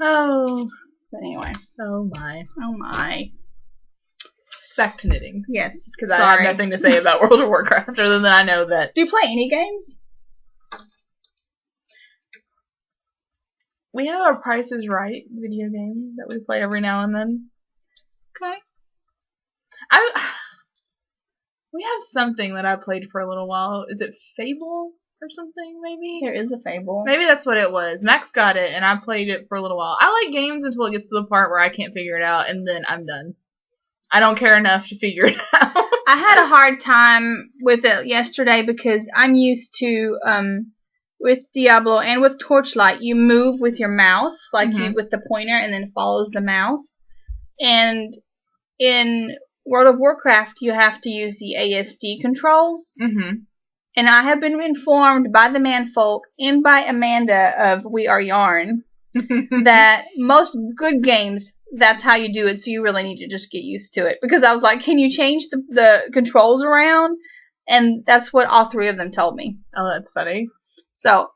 Oh. But anyway. Oh my. Back to knitting. Yes. Because I have nothing to say about World of Warcraft other than I know that. Do you play any games? We have our Price is Right video game that we play every now and then. Okay. We have something that I played for a little while. Is it Fable or something, maybe? There is a Fable. Maybe that's what it was. Max got it, and I played it for a little while. I like games until it gets to the part where I can't figure it out, and then I'm done. I don't care enough to figure it out. I had a hard time with it yesterday because I'm used to... with Diablo and with Torchlight, you move with your mouse, like with the pointer, and then follows the mouse. And in World of Warcraft, you have to use the ASD controls. Mm-hmm. And I have been informed by the manfolk and by Amanda of We Are Yarn that most good games, that's how you do it, so you really need to just get used to it. Because I was like, can you change the controls around? And that's what all three of them told me. Oh, that's funny. So,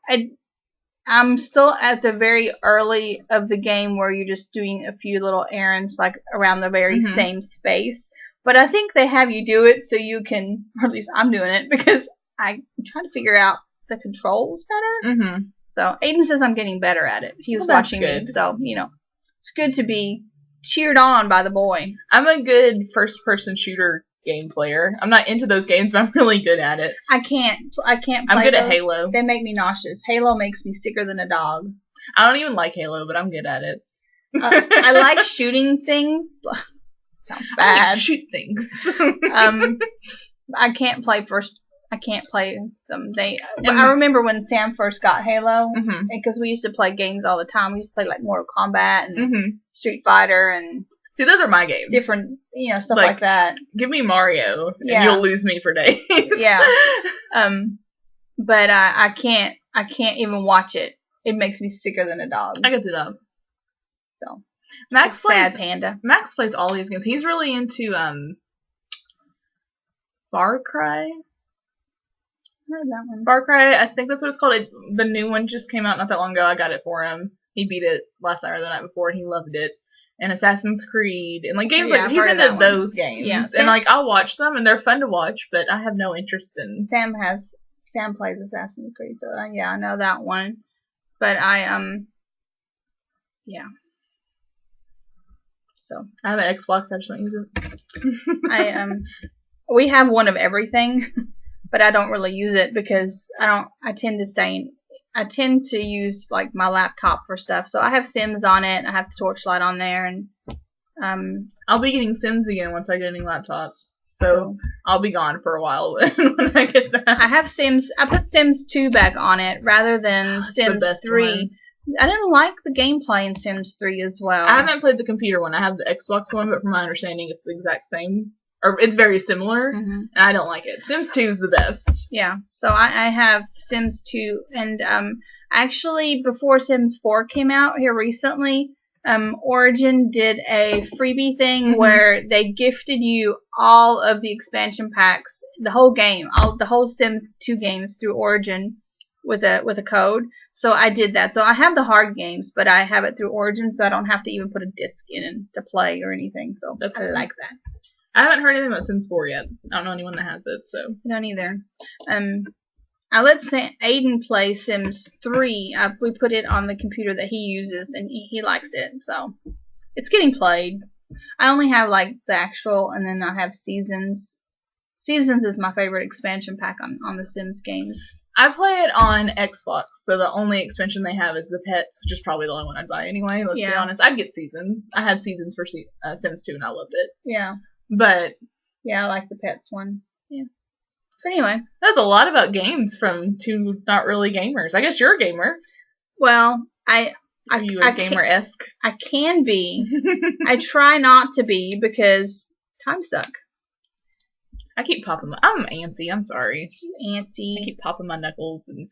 I'm still at the very early of the game where you're just doing a few little errands, like, around the very same space. But I think they have you do it so you can, or at least I'm doing it, because I'm trying to figure out the controls better. Mm-hmm. So, Aiden says I'm getting better at it. He was watching me, so, it's good to be cheered on by the boy. I'm a good first-person shooter game player. I'm not into those games, but I'm really good at it. I can't play I'm good at Halo. They make me nauseous. Halo makes me sicker than a dog. I don't even like Halo, but I'm good at it. I like shooting things. Sounds bad. I like shoot things. I can't play first. I can't play them. I remember when Sam first got Halo, because we used to play games all the time. We used to play like Mortal Kombat and Street Fighter and see, those are my games. Different, stuff like that. Give me Mario, and you'll lose me for days. Yeah. But I can't even watch it. It makes me sicker than a dog. I can see that. So Max plays sad panda. Max plays all these games. He's really into Far Cry. I heard that one. Far Cry, I think that's what it's called. The new one just came out not that long ago. I got it for him. He beat it last night or the night before, and he loved it. And Assassin's Creed, and like games like he's into those games. Yeah, and like I'll watch them, and they're fun to watch, but I have no interest in. Sam plays Assassin's Creed, so I know that one. But yeah. So I have an Xbox. I just don't use it. We have one of everything, but I don't really use it because I tend to use like my laptop for stuff. So I have Sims on it. I have the Torchlight on there, and I'll be getting Sims again once I get a new laptop. So I'll be gone for a while when I get that. I have Sims. I put Sims 2 back on it rather than Sims 3. One. I didn't like the gameplay in Sims 3 as well. I haven't played the computer one. I have the Xbox one, but from my understanding, it's the exact same. Or it's very similar, and I don't like it. Sims 2 is the best. Yeah, so I have Sims 2, and actually before Sims 4 came out here recently, Origin did a freebie thing where they gifted you all of the expansion packs, the whole game, the whole Sims 2 games through Origin with a code. So I did that. So I have the hard games, but I have it through Origin, so I don't have to even put a disc in to play or anything. So that's cool. I like that. I haven't heard anything about Sims 4 yet. I don't know anyone that has it, so. I don't either. I let Aiden play Sims 3. We put it on the computer that he uses, and he likes it, so it's getting played. I only have like the actual, and then I have Seasons. Seasons is my favorite expansion pack on the Sims games. I play it on Xbox, so the only expansion they have is the Pets, which is probably the only one I'd buy anyway. Let's be honest. I'd get Seasons. I had Seasons for Sims 2, and I loved it. Yeah. But yeah, I like the Pets one. Yeah. So anyway, that's a lot about games from two not really gamers. I guess you're a gamer. Well, are you a gamer-esque? I can be. I try not to be because time suck. I keep popping I'm antsy. I'm sorry. Antsy. I keep popping my knuckles and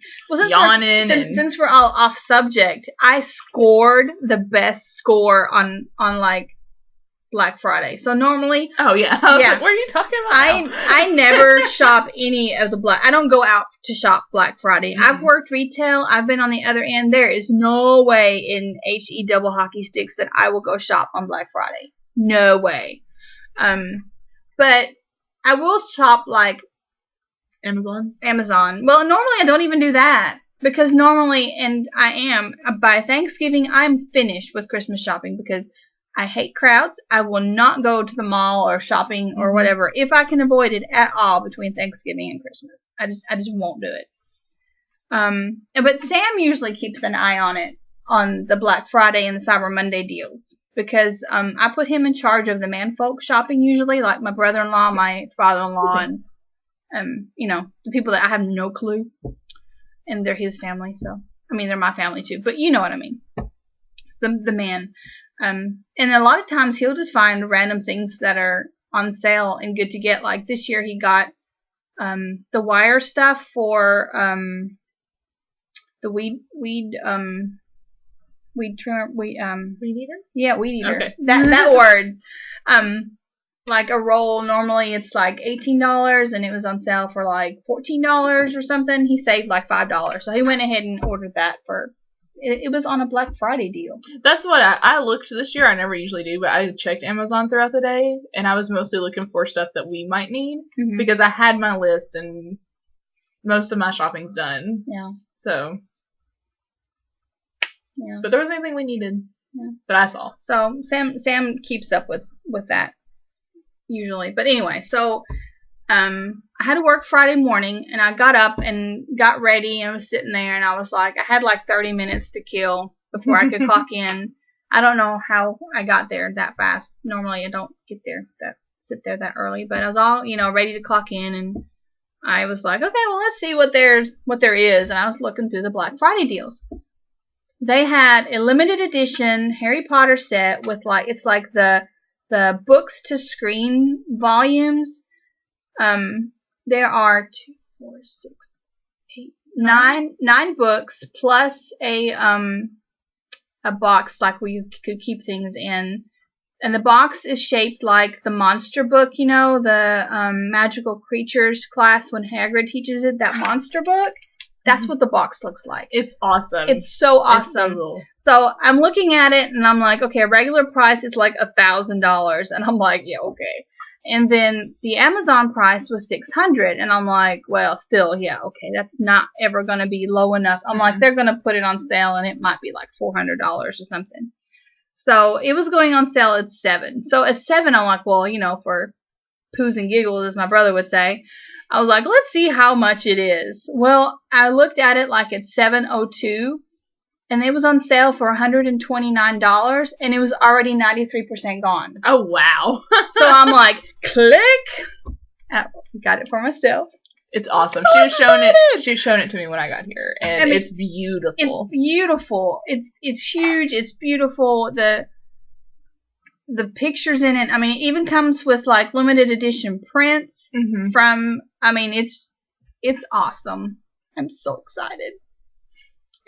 yawning. Since we're all off subject, I scored the best score on like Black Friday. So normally, I was like, what are you talking about? I never shop any of the I don't go out to shop Black Friday. I've worked retail. I've been on the other end. There is no way in HE double hockey sticks that I will go shop on Black Friday. No way. But I will shop like Amazon. Well, normally I don't even do that because normally, and by Thanksgiving, I'm finished with Christmas shopping because I hate crowds. I will not go to the mall or shopping or whatever if I can avoid it at all between Thanksgiving and Christmas. I just won't do it. But Sam usually keeps an eye on it on the Black Friday and the Cyber Monday deals because I put him in charge of the manfolk shopping usually, like my brother-in-law, my father-in-law, and the people that I have no clue, and they're his family. So I mean they're my family too, but you know what I mean. It's the man. And a lot of times he'll just find random things that are on sale and good to get. Like this year he got the wire stuff for the weed trimmer, weed eater? Yeah, weed eater. Okay. That word. Like a roll, normally it's like $18 and it was on sale for like $14 or something. He saved like $5. So he went ahead and ordered that for it was on a Black Friday deal. That's what I looked this year. I never usually do, but I checked Amazon throughout the day, and I was mostly looking for stuff that we might need because I had my list and most of my shopping's done. Yeah. So. Yeah. But there wasn't anything we needed that I saw. So Sam keeps up with that usually. But anyway, so I had to work Friday morning, and I got up and got ready and was sitting there, and I was like, I had like 30 minutes to kill before I could clock in. I don't know how I got there that fast. Normally I don't sit there that early, but I was all, ready to clock in, I was like, okay, well, let's see what there is. And I was looking through the Black Friday deals. They had a limited edition Harry Potter set with it's like the books to screen volumes. There are 2, 4, 6, 8, 9 books plus a box like where you could keep things in. And the box is shaped like the monster book, the magical creatures class when Hagrid teaches it, that monster book. That's what the box looks like. It's awesome. It's so awesome. It's so cool. So I'm looking at it and I'm like, okay, a regular price is like $1,000. And I'm like, yeah, okay. And then the Amazon price was $600. And I'm like, well, still, yeah, okay. That's not ever going to be low enough. I'm like, they're going to put it on sale and it might be like $400 or something. So it was going on sale at $7. So at $7, I'm like, well, for poos and giggles, as my brother would say, I was like, let's see how much it is. Well, I looked at it like at $7.02, and it was on sale for $129, and it was already 93% gone. Oh, wow. So I'm like, click. Got it for myself. It's awesome. So She was showing it to me when I got here, and it's beautiful. It's beautiful. It's huge. It's beautiful. The pictures in it. I mean, it even comes with like limited edition prints from. I mean, it's awesome. I'm so excited.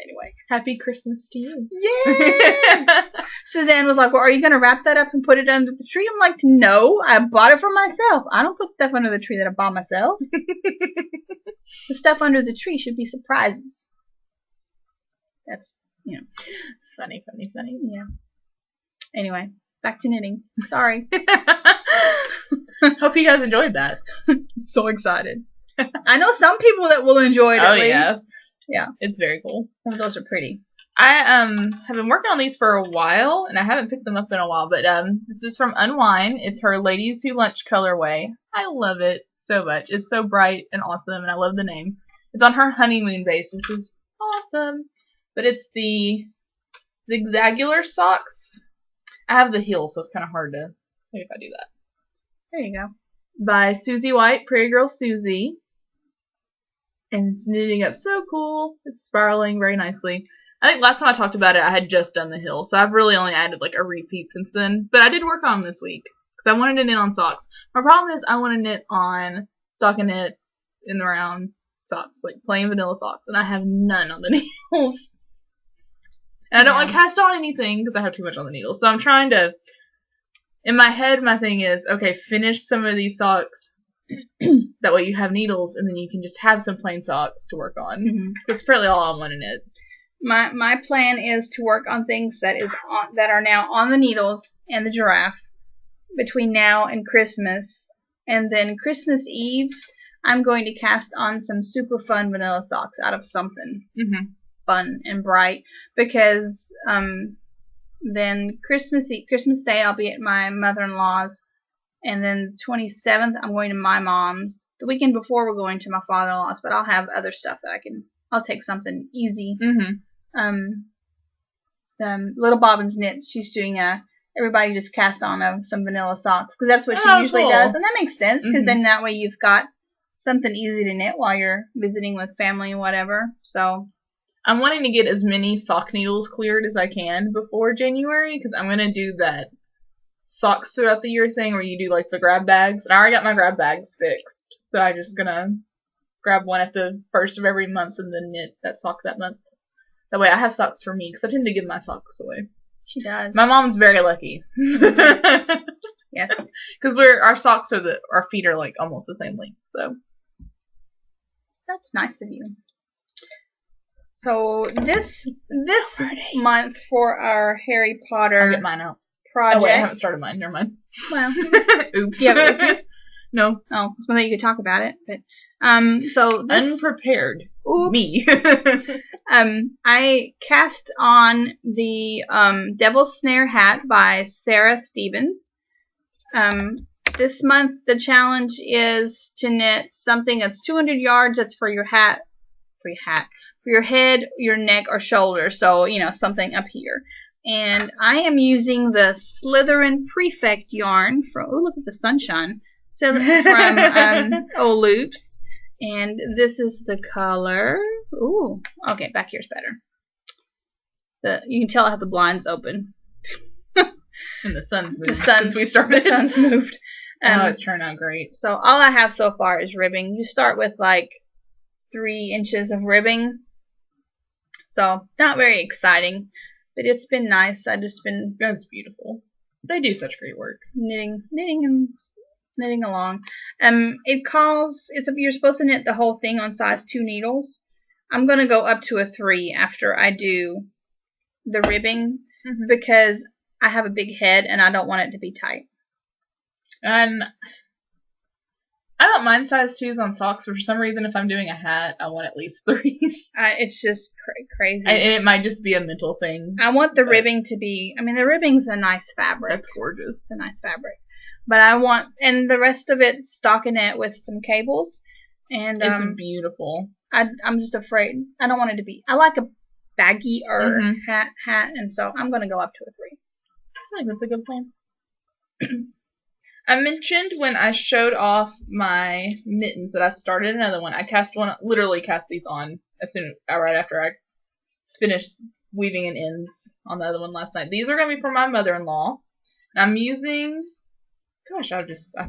Anyway, happy Christmas to you. Yeah. Suzanne was like, well, are you going to wrap that up and put it under the tree? I'm like, no, I bought it for myself. I don't put stuff under the tree that I bought myself. The stuff under the tree should be surprises. That's, Funny. Yeah. Anyway, back to knitting. Sorry. Hope you guys enjoyed that. So excited. I know some people that will enjoy it at least. Yeah. Yeah. It's very cool. Some of those are pretty. I have been working on these for a while, and I haven't picked them up in a while, but this is from Unwind. It's her Ladies Who Lunch colorway. I love it so much. It's so bright and awesome, and I love the name. It's on her honeymoon base, which is awesome. But it's the zigzagular socks. I have the heel, so it's kind of hard to maybe if I do that. There you go. By Susie White, Prairie Girl Susie. And it's knitting up so cool. It's spiraling very nicely. I think last time I talked about it, I had just done the heel, so I've really only added like a repeat since then. But I did work on them this week because I wanted to knit on socks. My problem is I want to knit on stockinette in the round socks, like plain vanilla socks, and I have none on the needles. And I don't like cast on anything because I have too much on the needles. So I'm trying to. In my head, my thing is, okay, finish some of these socks. That way you have needles, and then you can just have some plain socks to work on. That's probably all I want to knit. My plan is to work on things that are now on the needles and the giraffe between now and Christmas, and then Christmas Eve I'm going to cast on some super fun vanilla socks out of something fun and bright, because then Christmas Day I'll be at my mother-in-law's. And then the 27th, I'm going to my mom's. The weekend before, we're going to my father-in-law's, but I'll have other stuff that I'll take something easy. Little Bobbin's Knits, she's doing everybody just cast on of some vanilla socks, because that's what she usually does. And that makes sense, because then that way you've got something easy to knit while you're visiting with family and whatever. So I'm wanting to get as many sock needles cleared as I can before January, because I'm going to do that socks throughout the year thing where you do like the grab bags. And I already got my grab bags fixed, so I'm just gonna grab one at the first of every month and then knit that sock that month. That way I have socks for me, because I tend to give my socks away. She does. My mom's very lucky. Yes. Because our socks our feet are like almost the same length, so that's nice of you. So this month for our Harry Potter I'll get mine out. Project. Oh wait, I haven't started mine. Never mind. Well, oops. Yeah, with you? No. Oh, so that you could talk about it, but so this, unprepared. Oops. Me. I cast on the Devil's Snare hat by Sarah Stevens. This month the challenge is to knit something that's 200 yards. That's for your hat, for your head, your neck, or shoulder. So something up here. And I am using the Slytherin Prefect yarn from, oh, look at the sunshine, from Loops. And this is the color. Ooh, okay, back here's better. You can tell I have the blinds open. And the sun's moved since we started. The sun's moved. It's turned out great. So all I have so far is ribbing. You start with like 3 inches of ribbing. So not very exciting, but it's been nice. I just been That's beautiful. They do such great work. knitting along. You're supposed to knit the whole thing on size 2 needles. I'm gonna go up to a 3 after I do the ribbing because I have a big head and I don't want it to be tight. And I don't mind size 2s on socks, but for some reason, if I'm doing a hat, I want at least 3s. It's just crazy. And it might just be a mental thing. I want the ribbing to be. I mean, the ribbing's a nice fabric. That's gorgeous. It's a nice fabric. But I want, and the rest of it stockinette with some cables. And it's beautiful. I'm just afraid. I don't want it to be. I like a baggy hat, and so I'm gonna go up to a 3. I think that's a good plan. I mentioned when I showed off my mittens that I started another one. I literally cast these on right after I finished weaving in ends on the other one last night. These are going to be for my mother-in-law. I'm using, gosh,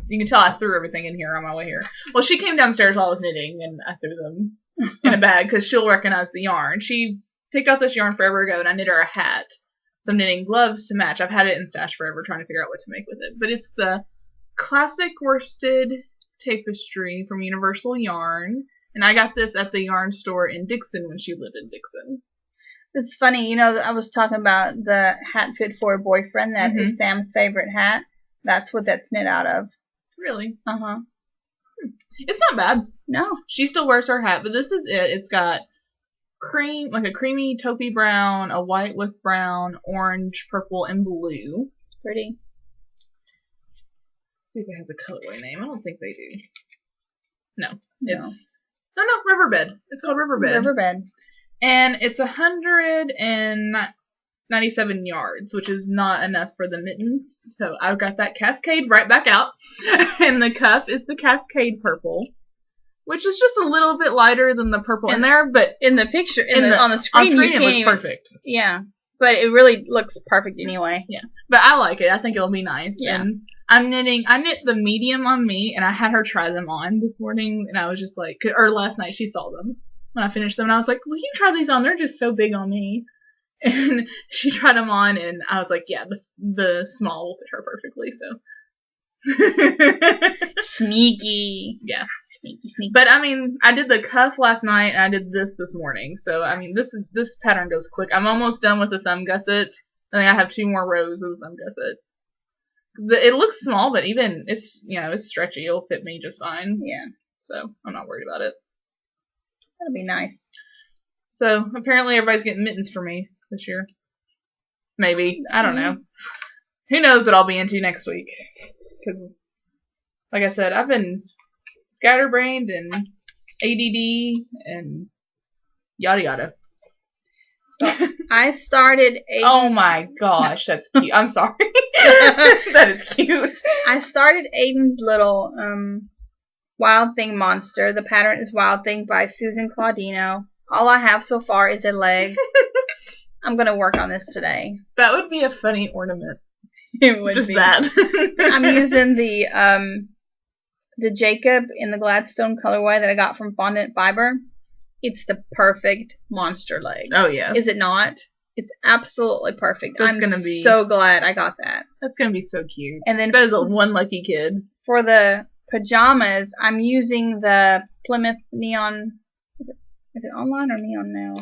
you can tell I threw everything in here on my way here. Well, she came downstairs while I was knitting and I threw them in a bag because she'll recognize the yarn. She picked out this yarn forever ago and I knit her a hat. So I'm knitting gloves to match. I've had it in stash forever trying to figure out what to make with it. But it's the classic worsted tapestry from Universal Yarn, and I got this at the yarn store in Dixon when she lived in Dixon. It's funny, I was talking about the hat fit for a boyfriend that is Sam's favorite hat. That's what that's knit out of. Really? Uh-huh. It's not bad. No. She still wears her hat, but this is it. It's got a creamy taupey brown, a white with brown, orange, purple, and blue. It's pretty. See if it has a colorway name. I don't think they do. No. Riverbed. It's called Riverbed. Riverbed. And it's 197 yards, which is not enough for the mittens. So I've got that Cascade right back out. And the cuff is the Cascade purple, which is just a little bit lighter than the purple in there, but in the picture, on the screen it looks perfect. Yeah. But it really looks perfect anyway. Yeah. But I like it. I think it'll be nice. Yeah. And I knit the medium on me, and I had her try them on this morning, and I was just like, or last night she saw them when I finished them, and I was like, will you try these on? They're just so big on me. And she tried them on, and I was like, yeah, the small will fit her perfectly, so. Sneaky. Yeah. Sneaky. But I mean, I did the cuff last night, and I did this morning, so I mean, this pattern goes quick. I'm almost done with the thumb gusset. I think I have 2 more rows of the thumb gusset. It looks small, but even it's stretchy. It'll fit me just fine. Yeah. So I'm not worried about it. That'll be nice. So apparently everybody's getting mittens for me this year. Maybe. I don't know. Who knows what I'll be into next week? Because, like I said, I've been scatterbrained and ADD and yada yada. So I started Oh my gosh, that's cute. I'm sorry. That is cute. I started Aiden's little Wild Thing monster. The pattern is Wild Thing by Susan Claudino. All I have so far is a leg. I'm going to work on this today. That would be a funny ornament. It would just be. That. I'm using the Jacob in the Gladstone colorway that I got from Fondant Fiber. It's the perfect monster leg. Oh, yeah. Is it not? It's absolutely perfect. I'm so glad I got that. That's going to be so cute. And then that is one lucky kid. For the pajamas, I'm using the Plymouth Neon. Is it online or Neon Now?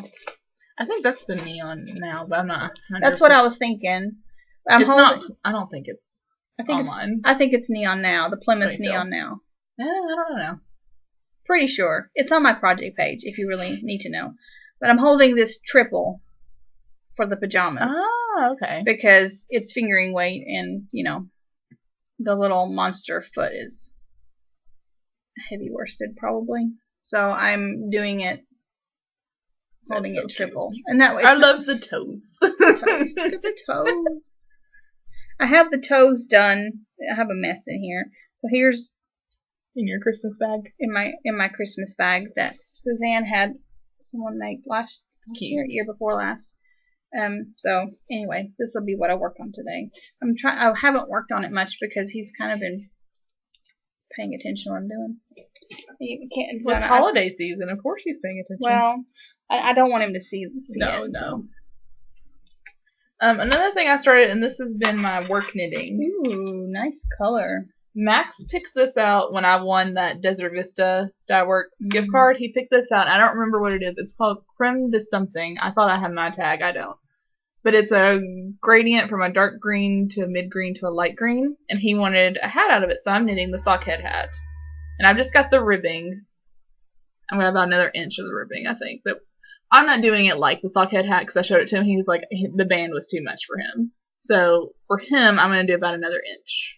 I think that's the Neon Now, but I'm not 100%. That's what I was thinking. It's not. I don't think it's online. I think it's Neon Now. The Plymouth Neon Now. I don't know. Pretty sure. It's on my project page if you really need to know. But I'm holding this triple for the pajamas. Oh, okay. Because it's fingering weight and, the little monster foot is heavy worsted probably. So I'm doing it, holding it triple. And that way I love the toes. Look at the toes. I have the toes done. I have a mess in here. So here's In your Christmas bag. In my Christmas bag that Suzanne had someone make last year before last. So anyway, this will be what I work on today. I haven't worked on it much because he's kind of been paying attention to what I'm doing. It's holiday season. Of course he's paying attention. Well, I don't want him to see it. No. So. Another thing I started, and this has been my work knitting. Ooh, nice color. Max picked this out when I won that Desert Vista Dye Works gift card. He picked this out. I don't remember what it is. It's called Creme de something. I thought I had my tag. I don't. But it's a gradient from a dark green to a mid green to a light green. And he wanted a hat out of it, so I'm knitting the sockhead hat. And I've just got the ribbing. I'm going to have about another inch of the ribbing, I think. But I'm not doing it like the sockhead hat because I showed it to him. He was like, the band was too much for him. So for him, I'm going to do about another inch.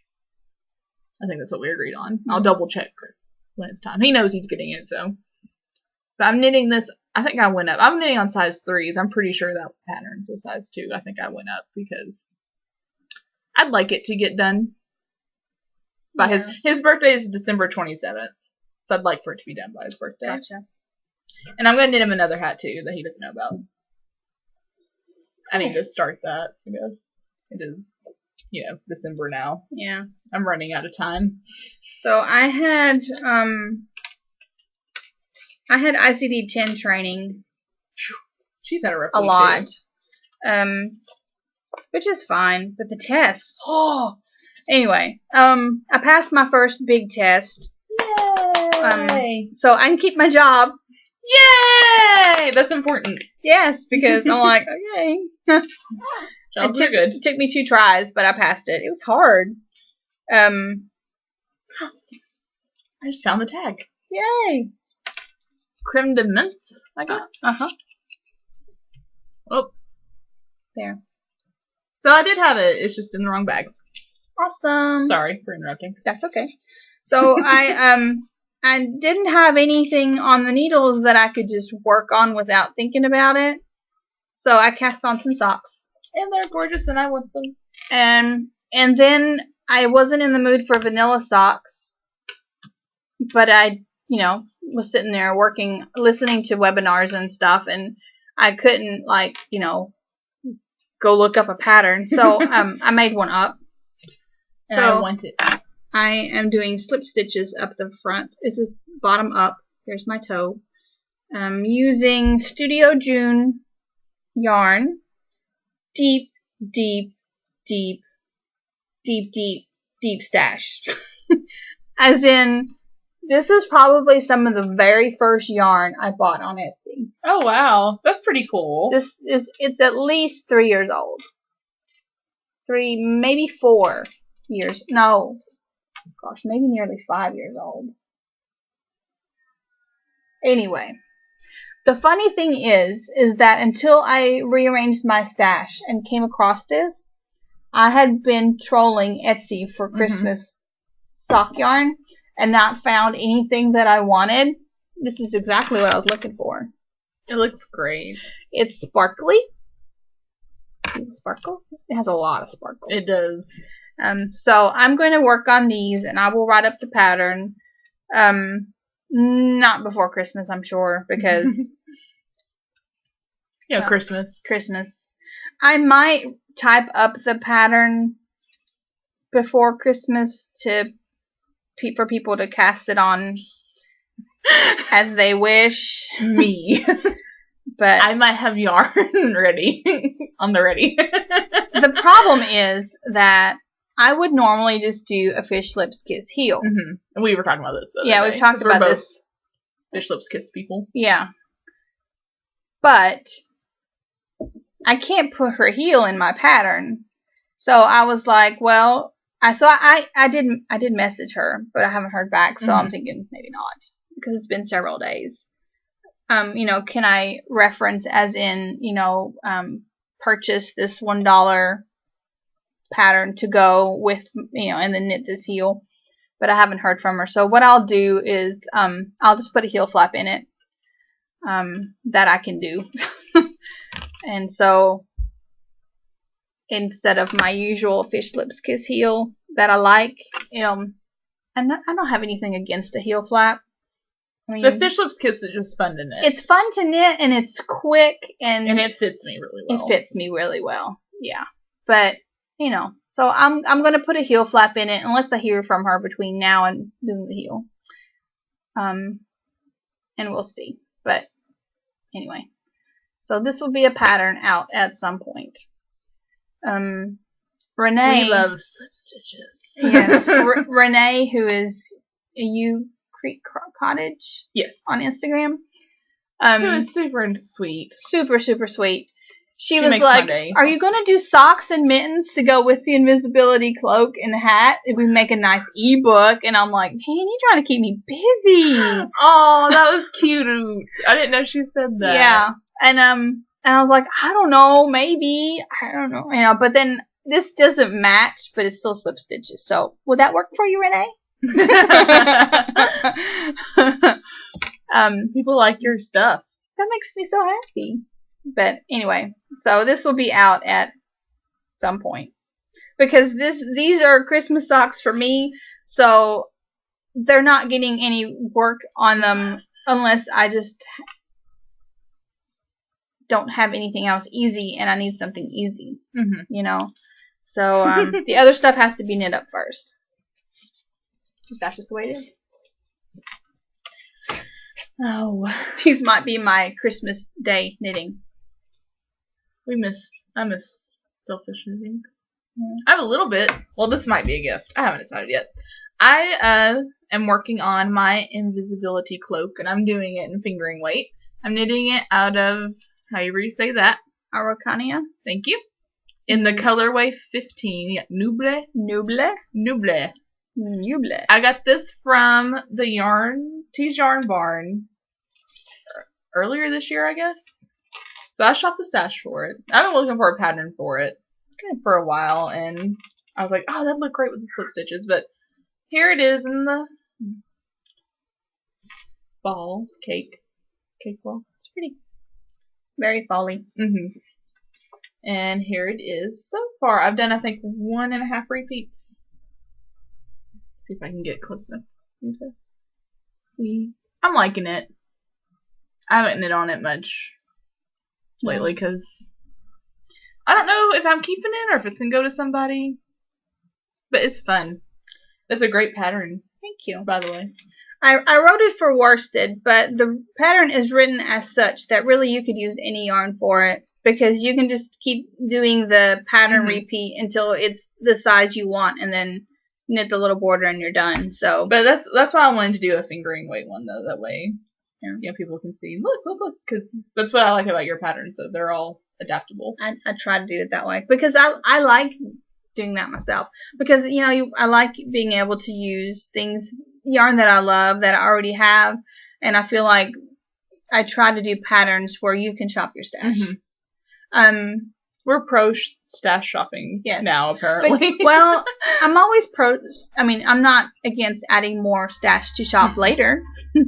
I think that's what we agreed on. I'll double check when it's time. He knows he's getting it, so. But I'm knitting this. I think I went up. I'm knitting on size 3s. I'm pretty sure that pattern's a size 2. I think I went up because I'd like it to get done by his birthday is December 27th. So I'd like for it to be done by his birthday. Gotcha. And I'm going to knit him another hat, too, that he doesn't know about. I need to start that, I guess. It is, December now. Yeah. I'm running out of time. So I had ICD-10 training. She's had a rough a week lot. Too. Which is fine, but the test. Oh. Anyway, I passed my first big test. Yay! So I can keep my job. Yay! That's important. Yes, because I'm like, okay. Jobs are good. It took me 2 tries, but I passed it. It was hard. I just found the tag. Yay! Creme de menthe, I guess. Oh. There. So I did have it. It's just in the wrong bag. Awesome. Sorry for interrupting. That's okay. So I didn't have anything on the needles that I could just work on without thinking about it. So I cast on some socks. And they're gorgeous and I want them. And then I wasn't in the mood for vanilla socks. But I, was sitting there working, listening to webinars and stuff, and I couldn't, go look up a pattern. So I made one up. And so I want it. I am doing slip stitches up the front. This is bottom up. Here's my toe. I'm using Studio June yarn. Deep stash. As in, this is probably some of the very first yarn I bought on Etsy. Oh, wow. That's pretty cool. It's at least 3 years old. 3, maybe 4 years. No. Gosh, maybe nearly 5 years old. Anyway. The funny thing is that until I rearranged my stash and came across this, I had been trolling Etsy for Christmas sock yarn and not found anything that I wanted. This is exactly what I was looking for. It looks great. It's sparkly. Sparkle? It has a lot of sparkle. It does. So I'm going to work on these and I will write up the pattern. Not before Christmas, I'm sure, because Christmas. I might type up the pattern before Christmas for people to cast it on as they wish. Me. But I might have yarn ready. On the ready. The problem is that I would normally just do a fish lips kiss heel. And we were talking about this. We've talked about this. Fish lips kiss people. Yeah. But I can't put her heel in my pattern. So I was like, well, I did message her, but I haven't heard back, so I'm thinking maybe not. Because it's been several days. Can I reference as in, purchase this $1 pattern to go with, and then knit this heel. But I haven't heard from her. So what I'll do is I'll just put a heel flap in it that I can do. And so instead of my usual fish lips kiss heel that I like, I don't have anything against a heel flap. I mean, The fish lips kiss is just fun to knit. It's fun to knit, and it's quick, and it fits me really well. It fits me really well. Yeah, but so I'm gonna put a heel flap in it unless I hear from her between now and doing the heel. And we'll see. But anyway, so this will be a pattern out at some point. Renee. We love slip stitches. Yes, Renee, who is a Creek Cottage. Yes. On Instagram. Who is super sweet. Super, super sweet. She was like, "Are you going to do socks and mittens to go with the invisibility cloak and hat? We make a nice ebook." And I'm like, "Man, you're trying to keep me busy." Oh, that was cute. I didn't know she said that. Yeah. And I was like, "I don't know, maybe. I don't know." But then this doesn't match, but it's still slip stitches. So, would that work for you, Renee? People like your stuff. That makes me so happy. But anyway, so this will be out at some point because these are Christmas socks for me, so they're not getting any work on them unless I just don't have anything else easy and I need something easy. So the other stuff has to be knit up first. That's just the way it is. Oh, these might be my Christmas Day knitting. I miss selfish knitting. I have a little bit. Well, this might be a gift. I haven't decided yet. I am working on my invisibility cloak, and I'm doing it in fingering weight. I'm knitting it out of, however you say that, Araucania. Thank you. In the colorway 15. Yeah, Nuble. I got this from the Tees Yarn Barn earlier this year, I guess. So I shopped the stash for it. I've been looking for a pattern for it for a while, and I was like, oh, that'd look great with the slip stitches. But here it is in the ball cake ball. It's pretty, very fally. And here it is. So far, I've done I think 1.5 repeats. Let's see if I can get close enough to see. I'm liking it. I haven't knit on it much lately because I don't know if I'm keeping it or if it's going to go to somebody. But it's fun. It's a great pattern. Thank you. By the way. I wrote it for worsted, but the pattern is written as such that really you could use any yarn for it because you can just keep doing the pattern repeat until it's the size you want and then knit the little border and you're done. So, but that's why I wanted to do a fingering weight one though. That way, people can see. Look, because that's what I like about your patterns. So they're all adaptable. I try to do it that way because I like doing that myself because I like being able to use yarn that I love that I already have, and I feel like I try to do patterns where you can shop your stash. We're pro stash shopping now, apparently. But, well, I'm always pro. I mean, I'm not against adding more stash to shop later, but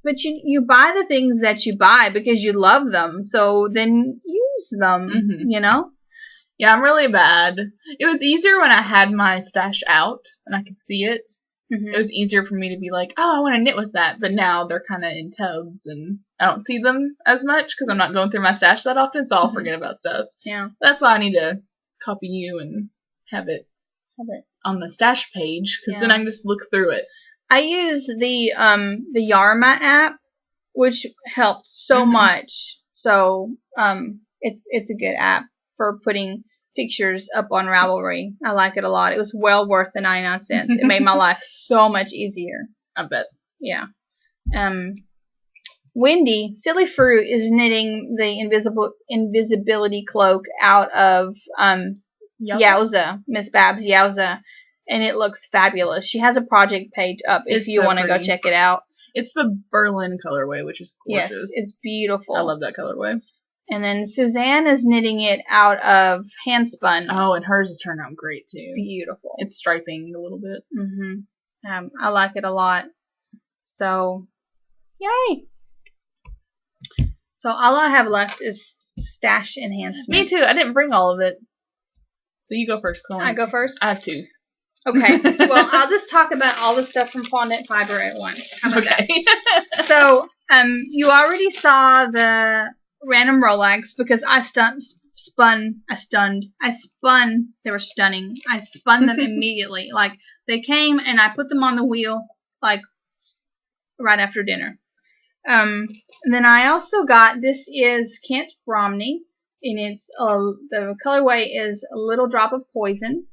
you buy the things that you buy because you love them, so then use them. Yeah, I'm really bad. It was easier when I had my stash out and I could see it. It was easier for me to be like, oh, I want to knit with that. But now they're kind of in tubs and I don't see them as much because I'm not going through my stash that often, so I'll forget about stuff. Yeah. That's why I need to copy you and have it on the stash page because then I can just look through it. I use the Yarma app, which helped so much. So it's a good app for putting pictures up on Ravelry. I like it a lot. It was well worth the 99 cents. It made my life so much easier. I bet. Yeah. Wendy, Silly Fruit, is knitting the invisibility cloak out of Yowza, Miss Babs Yowza, and it looks fabulous. She has a project page up if you want to go check it out. It's the Berlin colorway, which is gorgeous. Yes, it's beautiful. I love that colorway. And then Suzanne is knitting it out of handspun. Oh, and hers has turned out great too. It's beautiful. It's striping a little bit. I like it a lot. So, yay! So all I have left is stash enhancement. Me too. I didn't bring all of it. So you go first, Chloe. I go first? I have 2. Okay. Well, I'll just talk about all the stuff from Fondant Fiber at once. How about Okay. that? So, you already saw the random Rolex because I spun. They were stunning. I spun them immediately. Like, they came and I put them on the wheel, like, right after dinner. And then I also got, this is Kent Romney, and it's, the colorway is A Little Drop of Poison.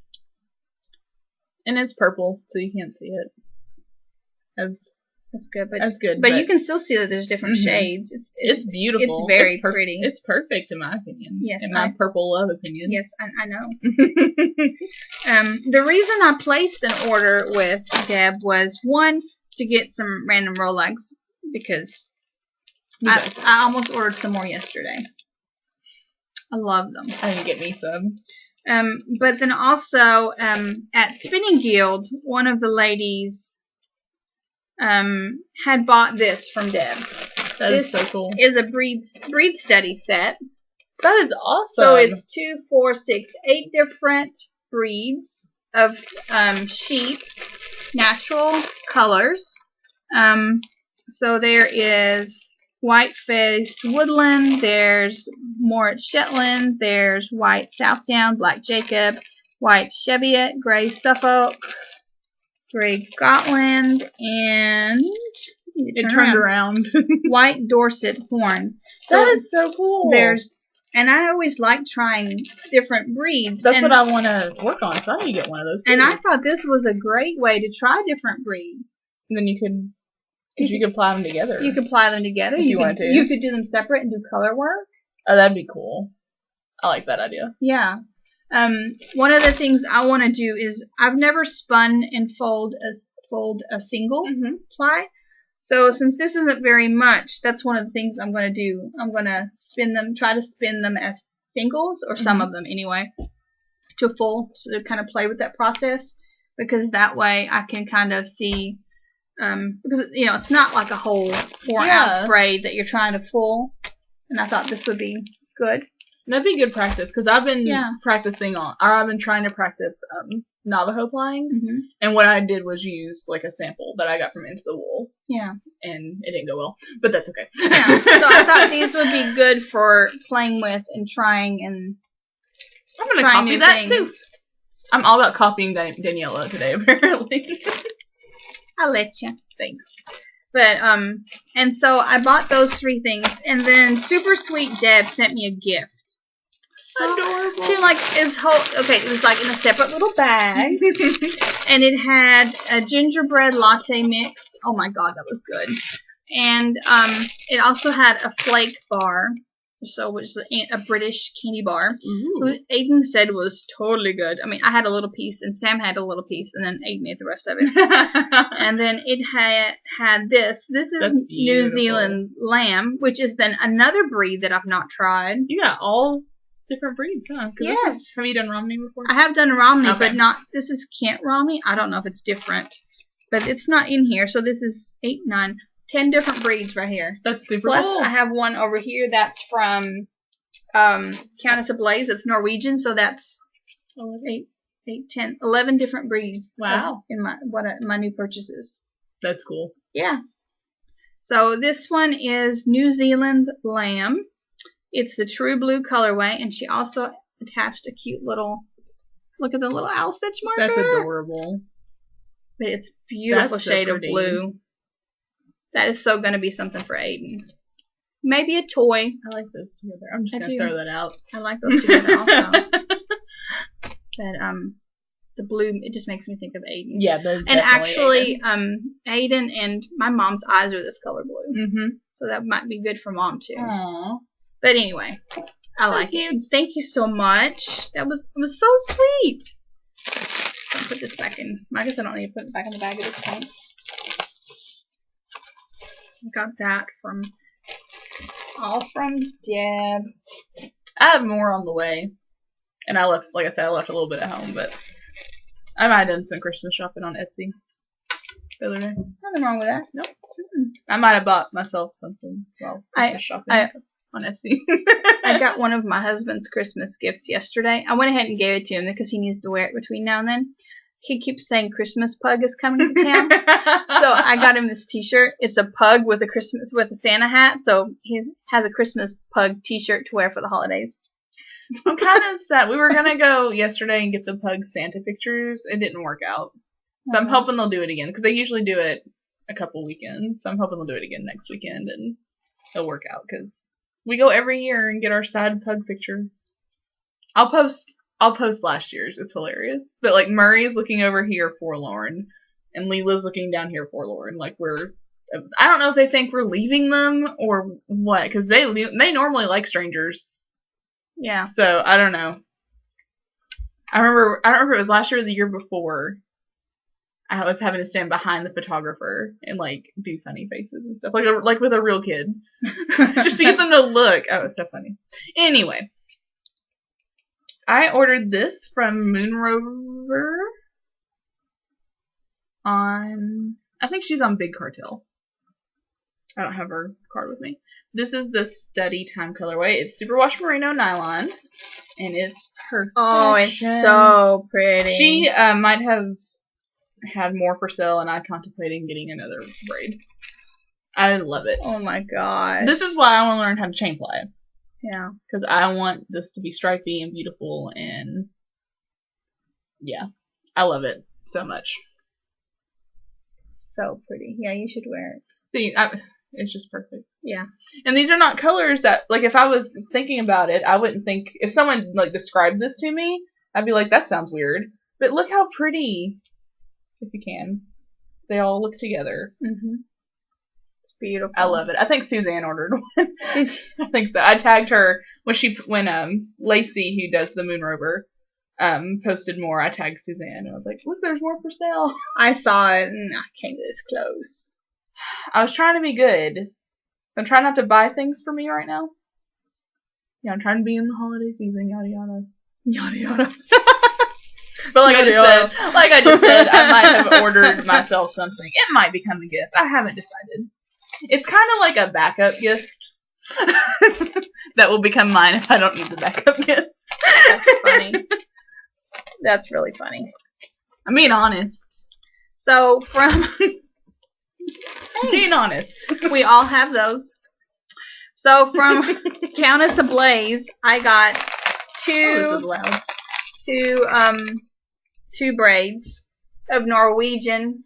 And it's purple, so you can't see it. That's good, but you can still see that there's different shades. It's beautiful. It's very pretty. It's perfect in my opinion. Yes, in my purple love opinion. Yes, I know. The reason I placed an order with Deb was, one, to get some random Rolex because I almost ordered some more yesterday. I love them. I didn't get me some. But then also at Spinning Guild, one of the ladies had bought this from Deb. That is so cool. Is a breed study set. That is awesome. So it's 2, 4, 6, 8 different breeds of sheep, natural colors. So there is white-faced woodland, there's Moritz Shetland, there's white Southdowne, black Jacob, white Cheviot, gray Suffolk, gray Gotland, and it turned around. white Dorset horn. So that is so cool. And I always like trying different breeds. That's what I want to work on, so I need to get one of those too. And I thought this was a great way to try different breeds. And then you could apply them together. You could apply them together. If you want to. You could do them separate and do color work. Oh, that'd be cool. I like that idea. Yeah. One of the things I want to do is I've never spun and fold a single ply. So since this isn't very much, that's one of the things I'm going to do. I'm going to try to spin them as singles, or some of them anyway, to full, to kind of play with that process, because that way I can kind of see, because it's not like a whole 4-ounce braid that you're trying to full, and I thought this would be good. That'd be good practice, because I've been I've been trying to practice Navajo plying, and what I did was use like a sample that I got from Into the Wool. Yeah. And it didn't go well, but that's okay. Yeah. So I thought these would be good for playing with and trying, and I'm gonna copy that too. I'm all about copying Daniela today, apparently. I'll let you. Thanks. But and so I bought those 3 things, and then Super Sweet Deb sent me a gift. Adorable. She it was like in a separate little bag, and it had a gingerbread latte mix. Oh my god, that was good. And it also had a flake bar, which is a British candy bar. Who Aiden said was totally good. I mean, I had a little piece, and Sam had a little piece, and then Aiden ate the rest of it. And then it had this. This is New Zealand lamb, which is then another breed that I've not tried. You got all different breeds, huh? Yes. Have you done Romney before? I have done Romney, but not. This is Kent Romney. I don't know if it's different, but it's not in here. So this is 8, 9, 10 different breeds right here. That's super cool. Plus, I have one over here that's from Countess of Blaze. That's Norwegian. So that's 8, 10, 11 different breeds. Wow. In my new purchases. That's cool. Yeah. So this one is New Zealand lamb. It's the true blue colorway, and she also attached a cute little, look at the little owl stitch marker. That's adorable. But it's beautiful shade of blue. That is so going to be something for Aiden. Maybe a toy. I like those together. I'm just going to throw that out. I like those together also. But the blue, it just makes me think of Aiden. Yeah, those and actually, Aiden and my mom's eyes are this color blue. So that might be good for mom too. Aww. But anyway, I like it. Thank you so much. It was so sweet. I'll put this back in. I guess I don't need to put it back in the bag at this point. Got that all from Deb. I have more on the way, and I left, like I said, I left a little bit at home, but I might have done some Christmas shopping on Etsy the other day. Nothing wrong with that. Nope. I might have bought myself something while Christmas shopping on Etsy. I got one of my husband's Christmas gifts yesterday. I went ahead and gave it to him because he needs to wear it between now and then. he keeps saying Christmas pug is coming to town. So I got him this T-shirt. It's a pug with a Santa hat. So he has a Christmas pug T-shirt to wear for the holidays. I'm kind of sad. We were gonna go yesterday and get the pug Santa pictures. It didn't work out. So I'm hoping they'll do it again because they usually do it a couple weekends. So I'm hoping they'll do it again next weekend and it'll work out because we go every year and get our sad pug picture. I'll post last year's. It's hilarious. But like Murray's looking over here forlorn, and Leela's looking down here forlorn. Like I don't know if they think we're leaving them or what, because they normally like strangers. Yeah. So I don't know. I don't remember if it was last year or the year before. I was having to stand behind the photographer and like do funny faces and stuff, like with a real kid, just to get them to look. Oh, it's so funny. Anyway. I ordered this from Moonrover I think she's on Big Cartel. I don't have her card with me. This is the Study Time colorway. It's superwash merino nylon, and it's perfect. Oh, it's so pretty. She might have had more for sale, and I'm contemplating getting another braid. I love it. Oh my god. This is why I want to learn how to chain ply it. Yeah. Because I want this to be stripy and beautiful, and yeah, I love it so much. So pretty. Yeah, you should wear it. See, it's just perfect. Yeah. And these are not colors that, like, if I was thinking about it, I wouldn't think, if someone, like, described this to me, I'd be like, that sounds weird. But look how pretty, if you can, they all look together. Mm-hmm. Beautiful. I love it. I think Suzanne ordered one. I think so. I tagged her when Lacey, who does the Moonrover, posted more. I tagged Suzanne and I was like, look, there's more for sale. I saw it and I came this close. I was trying to be good. I'm trying not to buy things for me right now. Yeah, I'm trying to be in the holiday season, yada yada. Yada yada. But like I just said, I might have ordered myself something. It might become a gift. I haven't decided. It's kind of like a backup gift that will become mine if I don't need the backup gift. That's funny. That's really funny. I'm being honest. So being honest. We all have those. So from Countess Ablaze, I got two braids of Norwegian.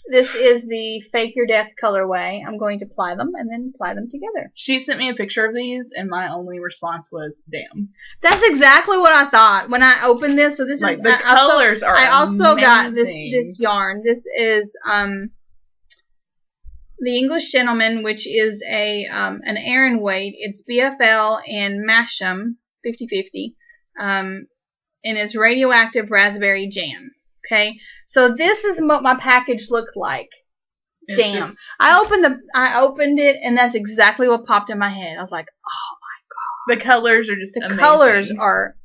This is the Fake Your Death colorway. I'm going to ply them and then ply them together. She sent me a picture of these, and my only response was, damn. That's exactly what I thought when I opened this. So this like, is the colors are I also amazing. got this yarn. This is the English Gentleman, which is an Aran weight. It's BFL and Masham 50/50, and it's radioactive raspberry jam. Okay, so this is what my package looked like. Damn. I opened it, and that's exactly what popped in my head. I was like, oh my god. The colors are just amazing. Colors are.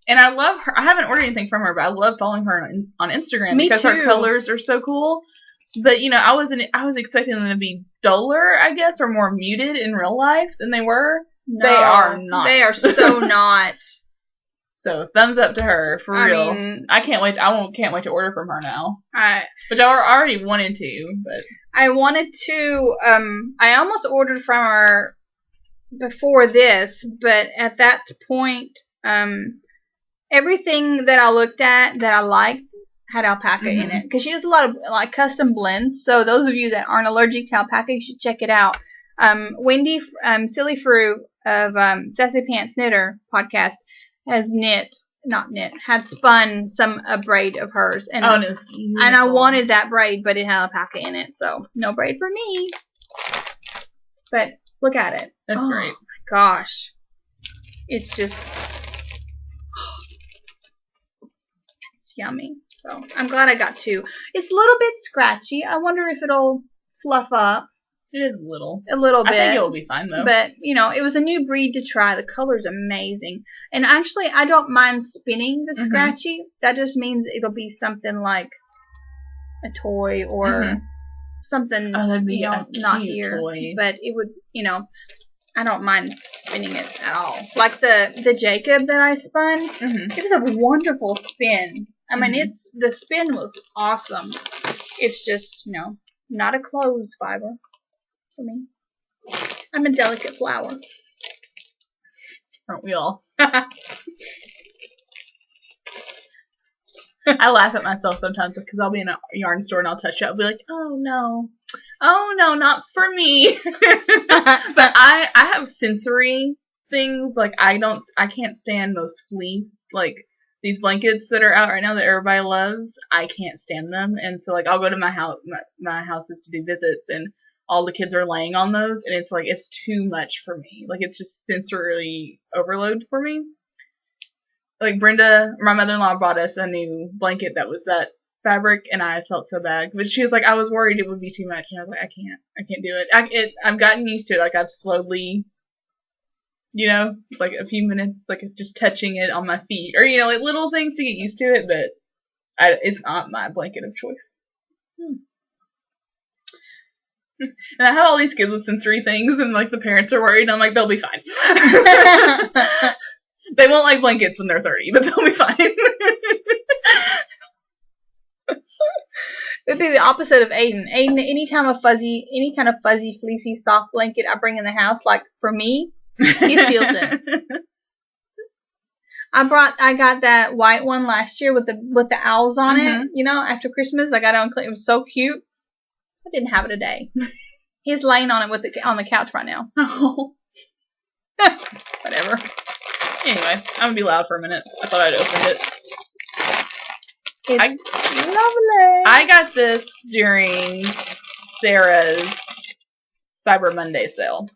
And I love her. I haven't ordered anything from her, but I love following her on Instagram because her colors are so cool. But you know, I was expecting them to be duller, I guess, or more muted in real life than they were. No, they are not. They are so not. So thumbs up to her for real. Mean, I can't wait. Can't wait to order from her now. Which I already wanted to, but I wanted to. I almost ordered from her before this, but at that point, everything that I looked at that I liked had alpaca in it, because she does a lot of like custom blends. So those of you that aren't allergic to alpaca, you should check it out. Wendy, Silly Fru of Sassy Pants Knitter podcast had spun a braid of hers, and I wanted that braid, but it had alpaca in it, so no braid for me. But look at it. That's great. Oh my gosh, it's just it's yummy. So I'm glad I got two. It's a little bit scratchy. I wonder if it'll fluff up. It is a little bit. I think it'll be fine though. But you know, it was a new breed to try. The color's amazing, and actually, I don't mind spinning the scratchy. That just means it'll be something like a toy or something. Oh, that'd be a not cute here, toy. but it would. You know, I don't mind spinning it at all. Like the Jacob that I spun, it was a wonderful spin. I mean, the spin was awesome. It's just, not a clothes fiber for me. I'm a delicate flower. Aren't we all? I laugh at myself sometimes because I'll be in a yarn store and I'll touch it. I'll be like, oh no, not for me. But I have sensory things. Like I can't stand those fleece, like these blankets that are out right now that everybody loves. I can't stand them, and so like I'll go to my houses to do visits, and all the kids are laying on those, and it's like it's too much for me. Like it's just sensory overload for me. Like Brenda, my mother-in-law, bought us a new blanket that was that fabric, and I felt so bad. But she was like, I was worried it would be too much, and I was like, I can't do it. I've gotten used to it. Like I've slowly, like a few minutes, like just touching it on my feet, or like little things to get used to it. But it's not my blanket of choice. And I have all these kids with sensory things, and like the parents are worried. And I'm like, they'll be fine. They won't like blankets when they're 30, but they'll be fine. It'd be the opposite of Aiden. Aiden, any kind of fuzzy, fleecy, soft blanket I bring in the house, like for me, he steals it. I got that white one last year with the owls on it. After Christmas, I got it on. It was so cute. I didn't have it a day. He's laying on it on the couch right now. Oh. Whatever. Anyway, I'm gonna be loud for a minute. I thought I'd opened it. It's lovely. I got this during Sarah's Cyber Monday sale.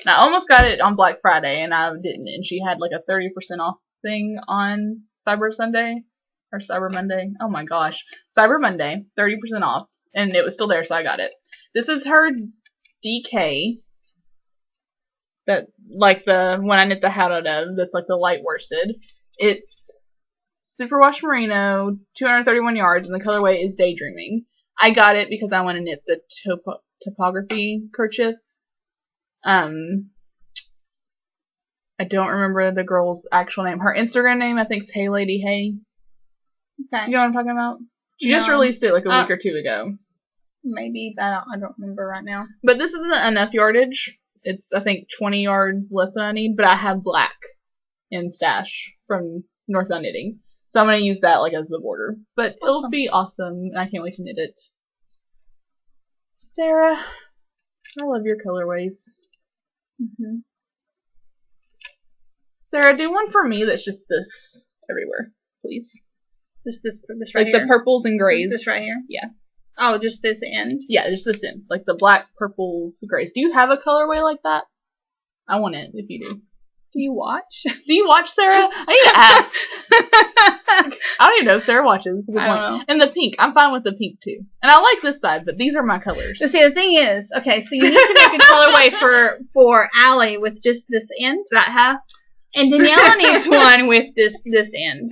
Now, I almost got it on Black Friday, and I didn't. And she had like a 30% off thing on Cyber Sunday or Cyber Monday. Oh my gosh, Cyber Monday, 30% off, and it was still there, so I got it. This is her DK. That, like the one I knit the hat out of, that's like the light worsted. It's superwash merino, 231 yards, and the colorway is Daydreaming. I got it because I want to knit the topography kerchief. I don't remember the girl's actual name. Her Instagram name, I think, is Hey Lady Hey. Okay. Do you know what I'm talking about? She just released it like a week or two ago. Maybe, but I don't remember right now. But this isn't enough yardage. It's, I think, 20 yards less than I need, but I have black in stash from Northbound Knitting. So I'm going to use that like as the border. But awesome. It'll be awesome, and I can't wait to knit it. Sarah, I love your colorways. Mm-hmm. Sarah, do one for me that's just this everywhere, please. This right here? Like the purples and grays. This right here? Yeah. Oh, just this end? Yeah, just this end. Like the black, purples, grays. Do you have a colorway like that? I want it, if you do. Do you watch? Do you watch, Sarah? I need to ask. I don't even know if Sarah watches. It's a good point. Don't know. And the pink. I'm fine with the pink, too. And I like this side, but these are my colors. So see, the thing is, okay, so you need to make a colorway for Allie with just this end. That half? And Daniela needs one with this end.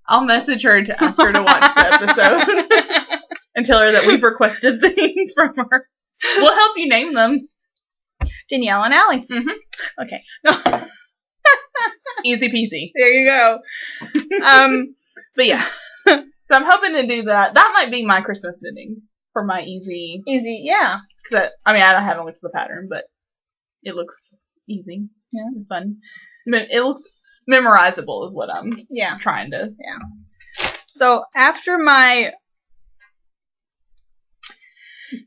I'll message her to ask her to watch the episode. And tell her that we've requested things from her. We'll help you name them. Danielle and Allie. Mm-hmm. Okay. Easy peasy. There you go. But yeah. So I'm hoping to do that. That might be my Christmas knitting for my easy. Easy, yeah. Cause I haven't looked at the pattern, but it looks easy. Yeah. And fun. It looks memorizable is what I'm trying to. Yeah. So after my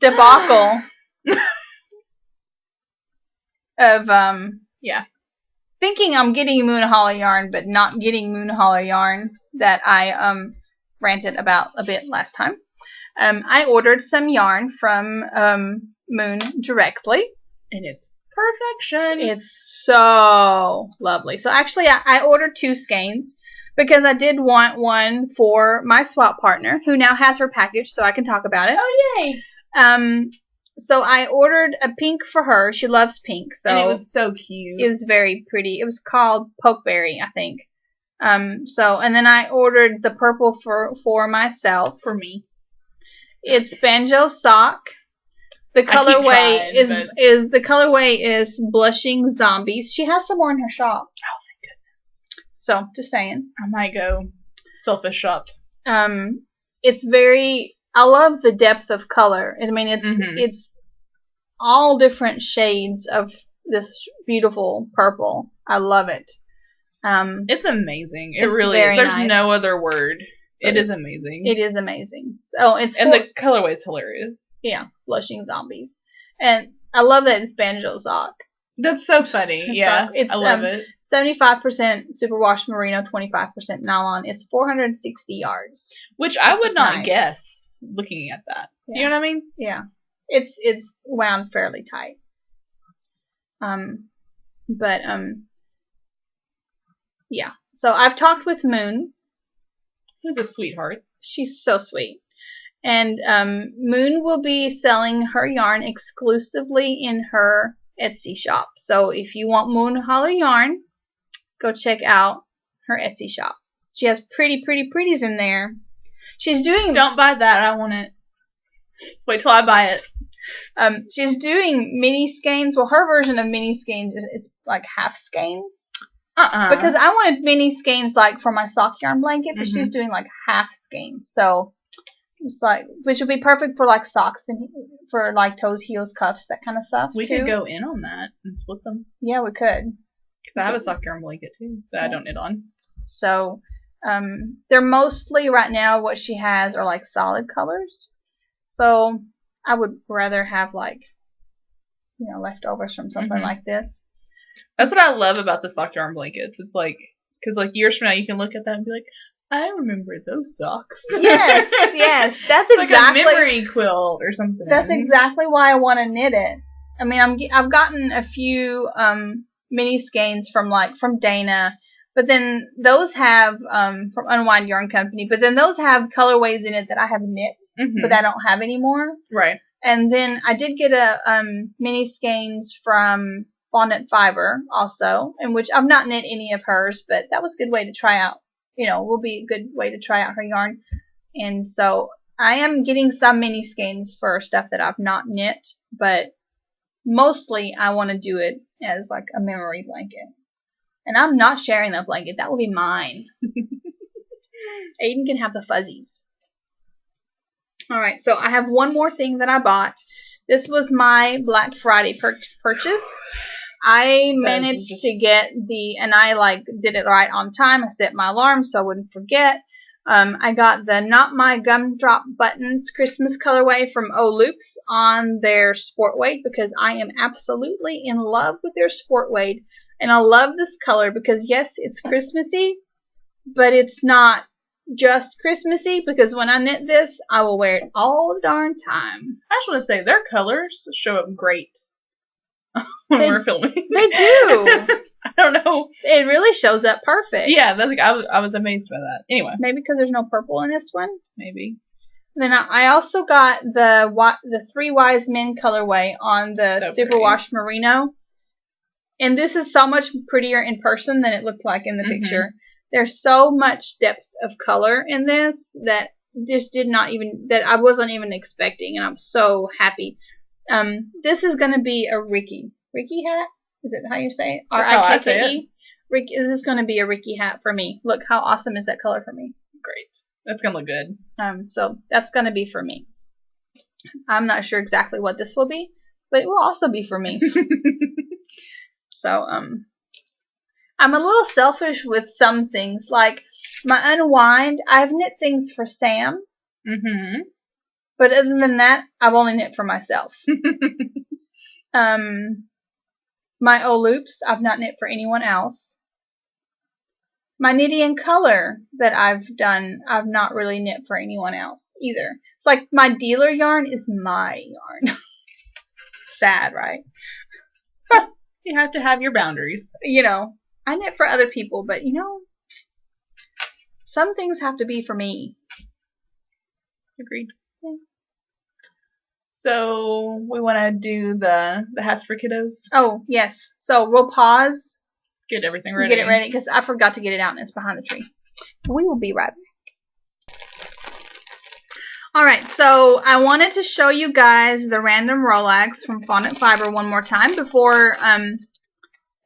debacle of thinking I'm getting Moon Hollow yarn but not getting Moon Hollow yarn that I ranted about a bit last time, I ordered some yarn from Moon directly, and it's perfection. It's so lovely. So actually I ordered 2 skeins because I did want one for my swap partner who now has her package, so I can talk about it. Oh yay. So I ordered a pink for her. She loves pink. So and it was so cute. It was very pretty. It was called Pokeberry, I think. And then I ordered the purple for myself. For me. It's Banjo Sock. The colorway is Blushing Zombies. She has some more in her shop. Oh, thank goodness. So, just saying. I might go Selfish shop. It's very. I love the depth of color. I mean, it's all different shades of this beautiful purple. I love it. It's amazing. It it's really very is. There's nice. no other word. So it is amazing. It is amazing. So and the colorway is hilarious. Yeah, blushing zombies, and I love that it's banjo sock. That's so funny. Yeah, I love it. 75% superwash merino, 25% nylon. It's 460 yards, which I would not guess looking at that. Yeah. You know what I mean? Yeah, it's wound fairly tight. Yeah. So I've talked with Moon. Who's a sweetheart. She's so sweet. And Moon will be selling her yarn exclusively in her Etsy shop. So if you want Moon Holler yarn, go check out her Etsy shop. She has pretty pretties in there. She's doing... Don't buy that. I want it. Wait till I buy it. She's doing mini skeins. Well, her version of mini skeins is it's like half skeins. Because I wanted mini skeins like for my sock yarn blanket, but she's doing like half skeins. So it's like, which would be perfect for like socks and for like toes, heels, cuffs, that kind of stuff. We could go in on that and split them. Yeah, we could. Because I have a sock yarn blanket too that I don't knit on. So they're mostly right now what she has are like solid colors. So I would rather have like, you know, leftovers from something like this. That's what I love about the sock yarn blankets. It's like, because like years from now you can look at that and be like, I remember those socks. Yes. That's it's exactly like a memory quilt or something. That's exactly why I want to knit it. I mean, I've gotten a few mini skeins from Dana, but then those have from Unwind Yarn Company. But then those have colorways in it that I have knit, but I don't have anymore. Right. And then I did get a mini skeins from Fondant Fiber also, in which I've not knit any of hers, but that was a good way to try out. You know, will be a good way to try out her yarn. And so I am getting some mini skeins for stuff that I've not knit, but mostly I want to do it as like a memory blanket. And I'm not sharing that blanket. That will be mine. Aiden can have the fuzzies. All right, so I have one more thing that I bought. This was my Black Friday purchase. I managed to get and I did it right on time. I set my alarm so I wouldn't forget. I got the Not My Gumdrop Buttons Christmas colorway from Loops on their sport weight because I am absolutely in love with their sport weight. And I love this color because yes, it's Christmassy, but it's not just Christmassy because when I knit this, I will wear it all the darn time. I just want to say their colors show up great. When we're filming. They do. I don't know. It really shows up perfect. Yeah, that's like I was amazed by that. Anyway. Maybe because there's no purple in this one? Maybe. Then I also got the Three Wise Men colorway on the Superwash Merino. And this is so much prettier in person than it looked like in the picture. There's so much depth of color in this that just that I wasn't even expecting, and I'm so happy. This is going to be a Ricky hat. Is it how you say it? R-I-K-K-E. Ricky, this is going to be a Ricky hat for me. Look, how awesome is that color for me? Great. That's going to look good. So that's going to be for me. I'm not sure exactly what this will be, but it will also be for me. So, I'm a little selfish with some things. Like my Unwind, I've knit things for Sam. But other than that, I've only knit for myself. My Loops, I've not knit for anyone else. My Knitty in Color that I've done, I've not really knit for anyone else either. It's like my dealer yarn is my yarn. Sad, right? You have to have your boundaries. You know, I knit for other people, but you know, some things have to be for me. Agreed. Yeah. So we want to do the hats for kiddos. Oh yes. So we'll pause. Get everything ready. Get it ready because I forgot to get it out and it's behind the tree. We will be right back. Alright, so I wanted to show you guys the random Rolex from Fondant Fiber one more time before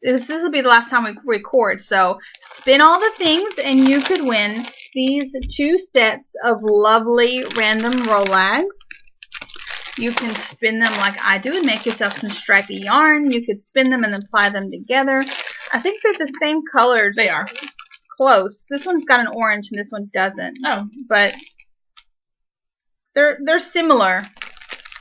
this will be the last time we record. So spin all the things and you could win these 2 sets of lovely random Rolags. You can spin them like I do and make yourself some stripy yarn. You could spin them and apply them together. I think they're the same colors. They are. Close. This one's got an orange and this one doesn't. Oh. But they're similar.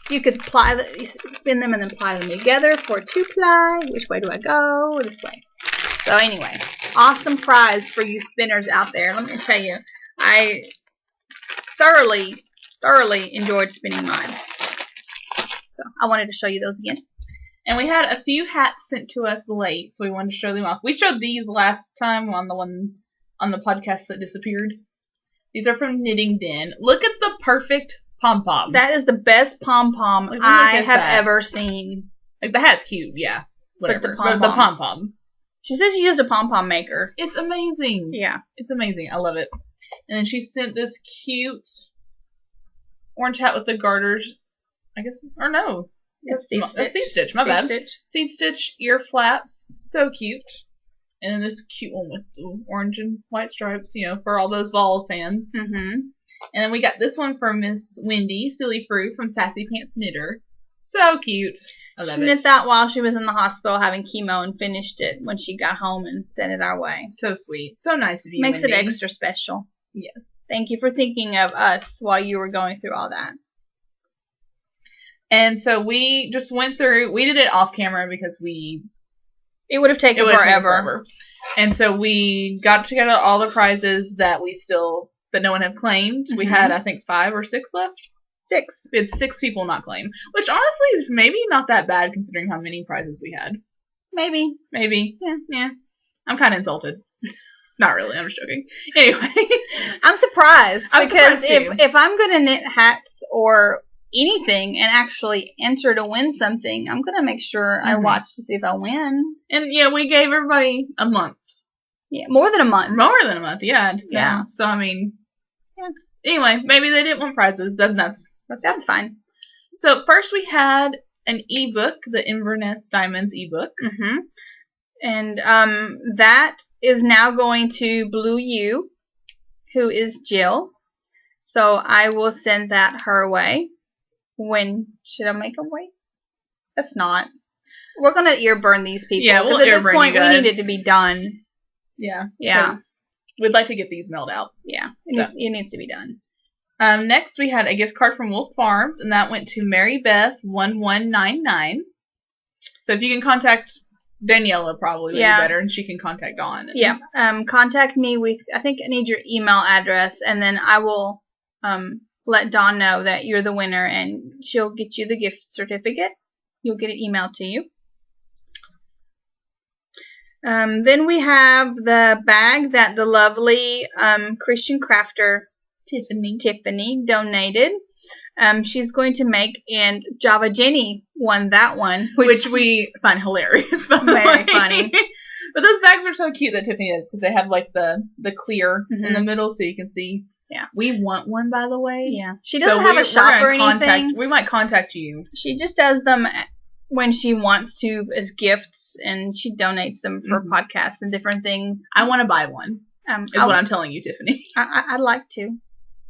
You could spin them and then apply them together for 2-ply. Which way do I go? This way. So anyway, awesome prize for you spinners out there. Let me tell you, I thoroughly enjoyed spinning mine. So I wanted to show you those again. And we had a few hats sent to us late, so we wanted to show them off. We showed these last time on the podcast that disappeared. These are from Knitting Den. Look at the perfect pom-pom. That is the best pom-pom I have ever seen. Like, the hat's cute, yeah. Whatever. But the pom-pom. She says she used a pom-pom maker. It's amazing. Yeah. It's amazing. I love it. And then she sent this cute orange hat with the garters. I guess, or no. It's seed stitch. Seed stitch, my bad. Seed stitch ear flaps. So cute. And then this cute one with the orange and white stripes, you know, for all those vol fans. Mm-hmm. And then we got this one from Miss Wendy, Silly Fruit from Sassy Pants Knitter. So cute. I love it. She knit that while she was in the hospital having chemo and finished it when she got home and sent it our way. So sweet. So nice of you, Makes Wendy. it extra special. Yes. Thank you for thinking of us while you were going through all that. And so we just went through, we did it off camera because it would have taken forever. And so we got together all the prizes that no one had claimed. Mm-hmm. We had, I think, 5 or 6 left. 6. We had 6 people not claim, which honestly is maybe not that bad considering how many prizes we had. Maybe. Yeah. I'm kind of insulted. Not really. I'm just joking. Anyway. I'm surprised. Because too. if I'm going to knit hats or anything and actually enter to win something, I'm going to make sure I watch to see if I win. And yeah, we gave everybody a month. Yeah, more than a month. More than a month, yeah. Yeah. So, I mean, yeah. Anyway, maybe they didn't want prizes. That's fine. So, first we had an ebook, the Inverness Diamonds ebook. Mm-hmm. And that is now going to Blue U, who is Jill. So, I will send that her way. When should I make them wait? That's not. We're gonna ear burn these people. Yeah, we'll ear burn you guys. At this point, we need it to be done. Yeah. We'd like to get these mailed out. Yeah, it needs to be done. Next, we had a gift card from Wolf Farms, and that went to Mary Beth 1199. So if you can contact Daniela, probably would be better, and she can contact Dawn. Yeah. Contact me with. I think I need your email address, and then I will let Dawn know that you're the winner, and she'll get you the gift certificate. You'll get it emailed to you. Then we have the bag that the lovely Christian crafter Tiffany donated. She's going to make, and Java Jenny won that one, which we find hilarious. Very funny. But those bags are so cute that Tiffany does, because they have like the clear in the middle, so you can see. Yeah. We want one, by the way. Yeah. She doesn't have a shop or anything. We might contact you. She just does them when she wants to as gifts, and she donates them for podcasts and different things. I want to buy one, is what I'm telling you, Tiffany. I'd like to.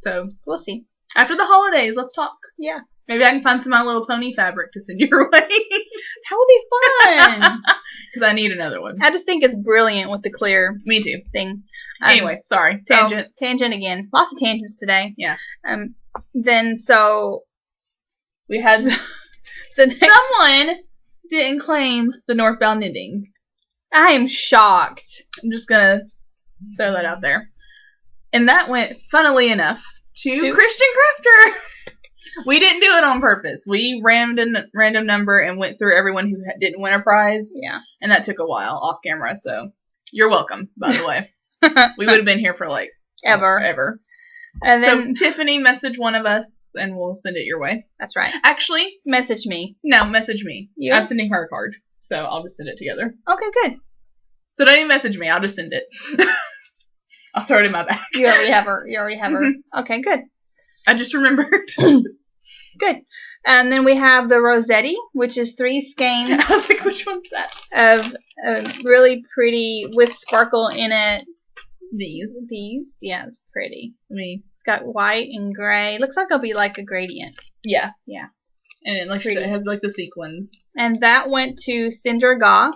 So, we'll see. After the holidays, let's talk. Yeah. Maybe I can find some My Little Pony fabric to send your way. That would be fun. Because I need another one. I just think it's brilliant with the clear Me too. thing. Anyway, sorry. Tangent. Tangent again. Lots of tangents today. Yeah. Then, so we had someone didn't claim the Northbound Knitting. I am shocked. I'm just going to throw that out there. And that went, funnily enough, to Christian Crafter. We didn't do it on purpose. We random number and went through everyone who didn't win a prize. Yeah. And that took a while off camera, so you're welcome, by the way. We would have been here for like ever. And then so Tiffany, message one of us and we'll send it your way. That's right. Actually, message me. No, message me. You? I'm sending her a card, so I'll just send it together. Okay, good. So don't even message me. I'll just send it. I'll throw it in my bag. You already have her. Okay, good. I just remembered. Good. And then we have the Rossetti, which is 3 skeins. I was like, which one's that? Of really pretty, with sparkle in it, These. Yeah, it's pretty. I mean, it's got white and gray. Looks like it'll be like a gradient. Yeah. Yeah. And it, like it has like the sequins. And that went to Cinder Gaw.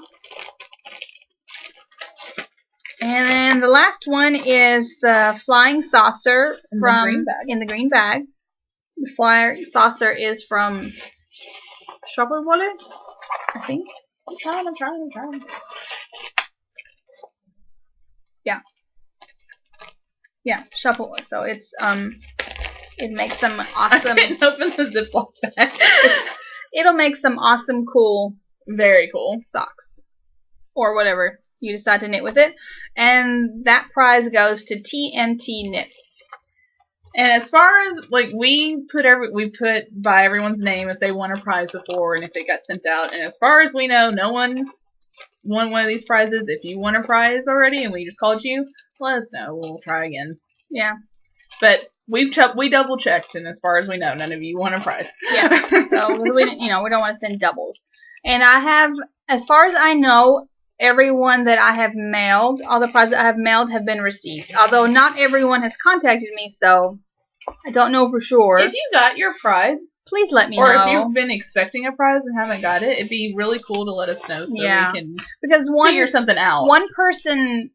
And then the last one is the Flying Saucer in the green bag. The Flying Saucer is from Shopper Wallet, I think. I'm trying. Yeah. Yeah, Shopper Wallet. So it's it makes some awesome. I didn't open the Ziploc bag. It'll make some awesome, cool, very cool socks or whatever you decide to knit with it. And that prize goes to TNT Knits. And as far as like we put by everyone's name if they won a prize before and if it got sent out. And as far as we know, no one won one of these prizes. If you won a prize already and we just called you, let us know. We'll try again. Yeah. But we double checked, and as far as we know, none of you won a prize. Yeah. So we don't want to send doubles. And I have, as far as I know, everyone that I have mailed, all the prizes I have mailed have been received. Although not everyone has contacted me, so I don't know for sure. If you got your prize, please let me know. Or if you've been expecting a prize and haven't got it, it'd be really cool to let us know so we can figure something out. One person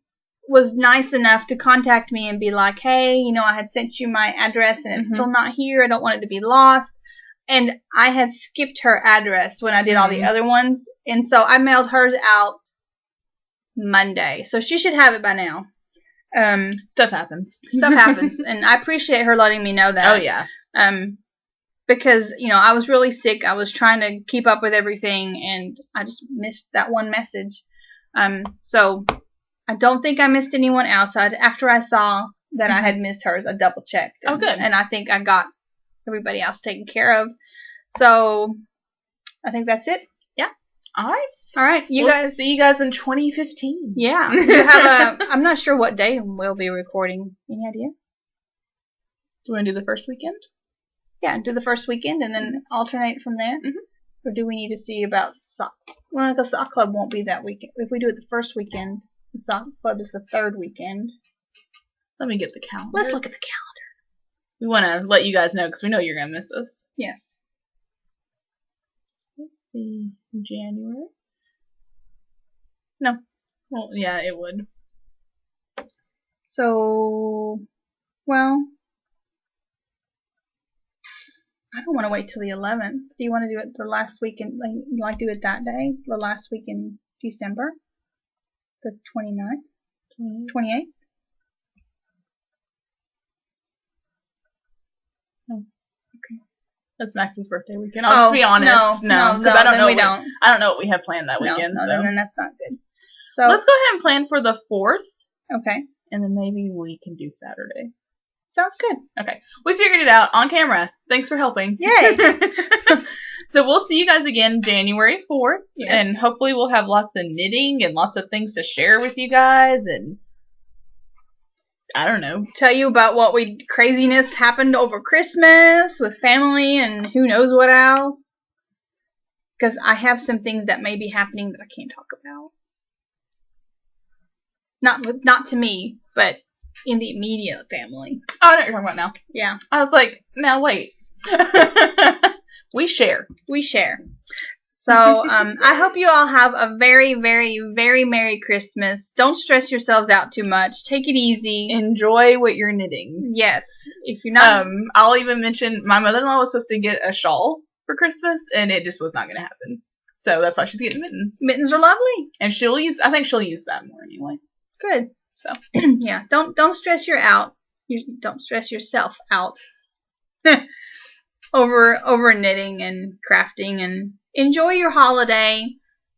was nice enough to contact me and be like, hey, I had sent you my address and it's still not here. I don't want it to be lost. And I had skipped her address when I did all the other ones. And so I mailed hers out Monday. So she should have it by now. Stuff happens. And I appreciate her letting me know that. Oh, yeah. Because, I was really sick. I was trying to keep up with everything and I just missed that one message. So I don't think I missed anyone else. After I saw that I had missed hers, I double checked. Oh, good. And I think I got everybody else taken care of. So I think that's it. Yeah. All right. You guys see you guys in 2015. Yeah. I'm not sure what day we'll be recording. Any idea? Do you want to do the first weekend? Yeah, do the first weekend and then alternate from there. Mm-hmm. Or do we need to see about sock? Well, the sock club won't be that weekend. If we do it the first weekend, the sock club is the third weekend. Let me get the calendar. Let's look at the calendar. We want to let you guys know because we know you're going to miss us. Yes. Let's see. January? No. Well, yeah, it would. So, well, I don't want to wait till the 11th. Do you want to do it the last weekend, like do it that day? The last week in December? The 29th? 28th? Oh, okay. That's Max's birthday weekend. I'll just be honest. No, because I don't know what we have planned that weekend. No, so. then that's not good. So let's go ahead and plan for the 4th. Okay. And then maybe we can do Saturday. Sounds good. Okay. We figured it out on camera. Thanks for helping. Yay. So we'll see you guys again January 4th. Yes. And hopefully we'll have lots of knitting and lots of things to share with you guys. And I don't know. Tell you about what craziness happened over Christmas with family and who knows what else. Because I have some things that may be happening that I can't talk about. Not to me, but in the immediate family. Oh, I know what you're talking about now. Yeah. I was like, now wait. We share. So, I hope you all have a very, very, very Merry Christmas. Don't stress yourselves out too much. Take it easy. Enjoy what you're knitting. Yes. If you're not... I'll even mention my mother-in-law was supposed to get a shawl for Christmas, and it just was not going to happen. So that's why she's getting mittens. Mittens are lovely. And I think she'll use that more anyway. Good. So, yeah. Don't stress don't stress yourself out over knitting and crafting, and enjoy your holiday.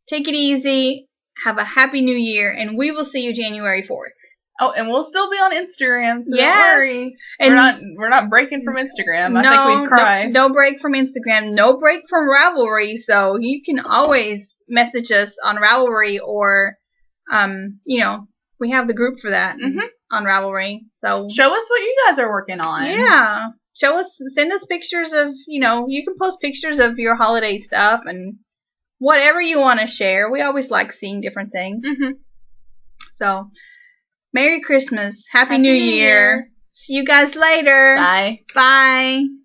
Take it easy. Have a happy new year, and we will see you January 4th. Oh, and we'll still be on Instagram, so yes. Don't worry. And we're not breaking from Instagram. I think we'd cry. No break from Instagram. No break from Ravelry. So you can always message us on Ravelry, or we have the group for that on Ravelry. So show us what you guys are working on. Yeah. Send us pictures of, you can post pictures of your holiday stuff and whatever you want to share. We always like seeing different things. So, Merry Christmas. Happy Happy New New Year. Year. See you guys later. Bye. Bye.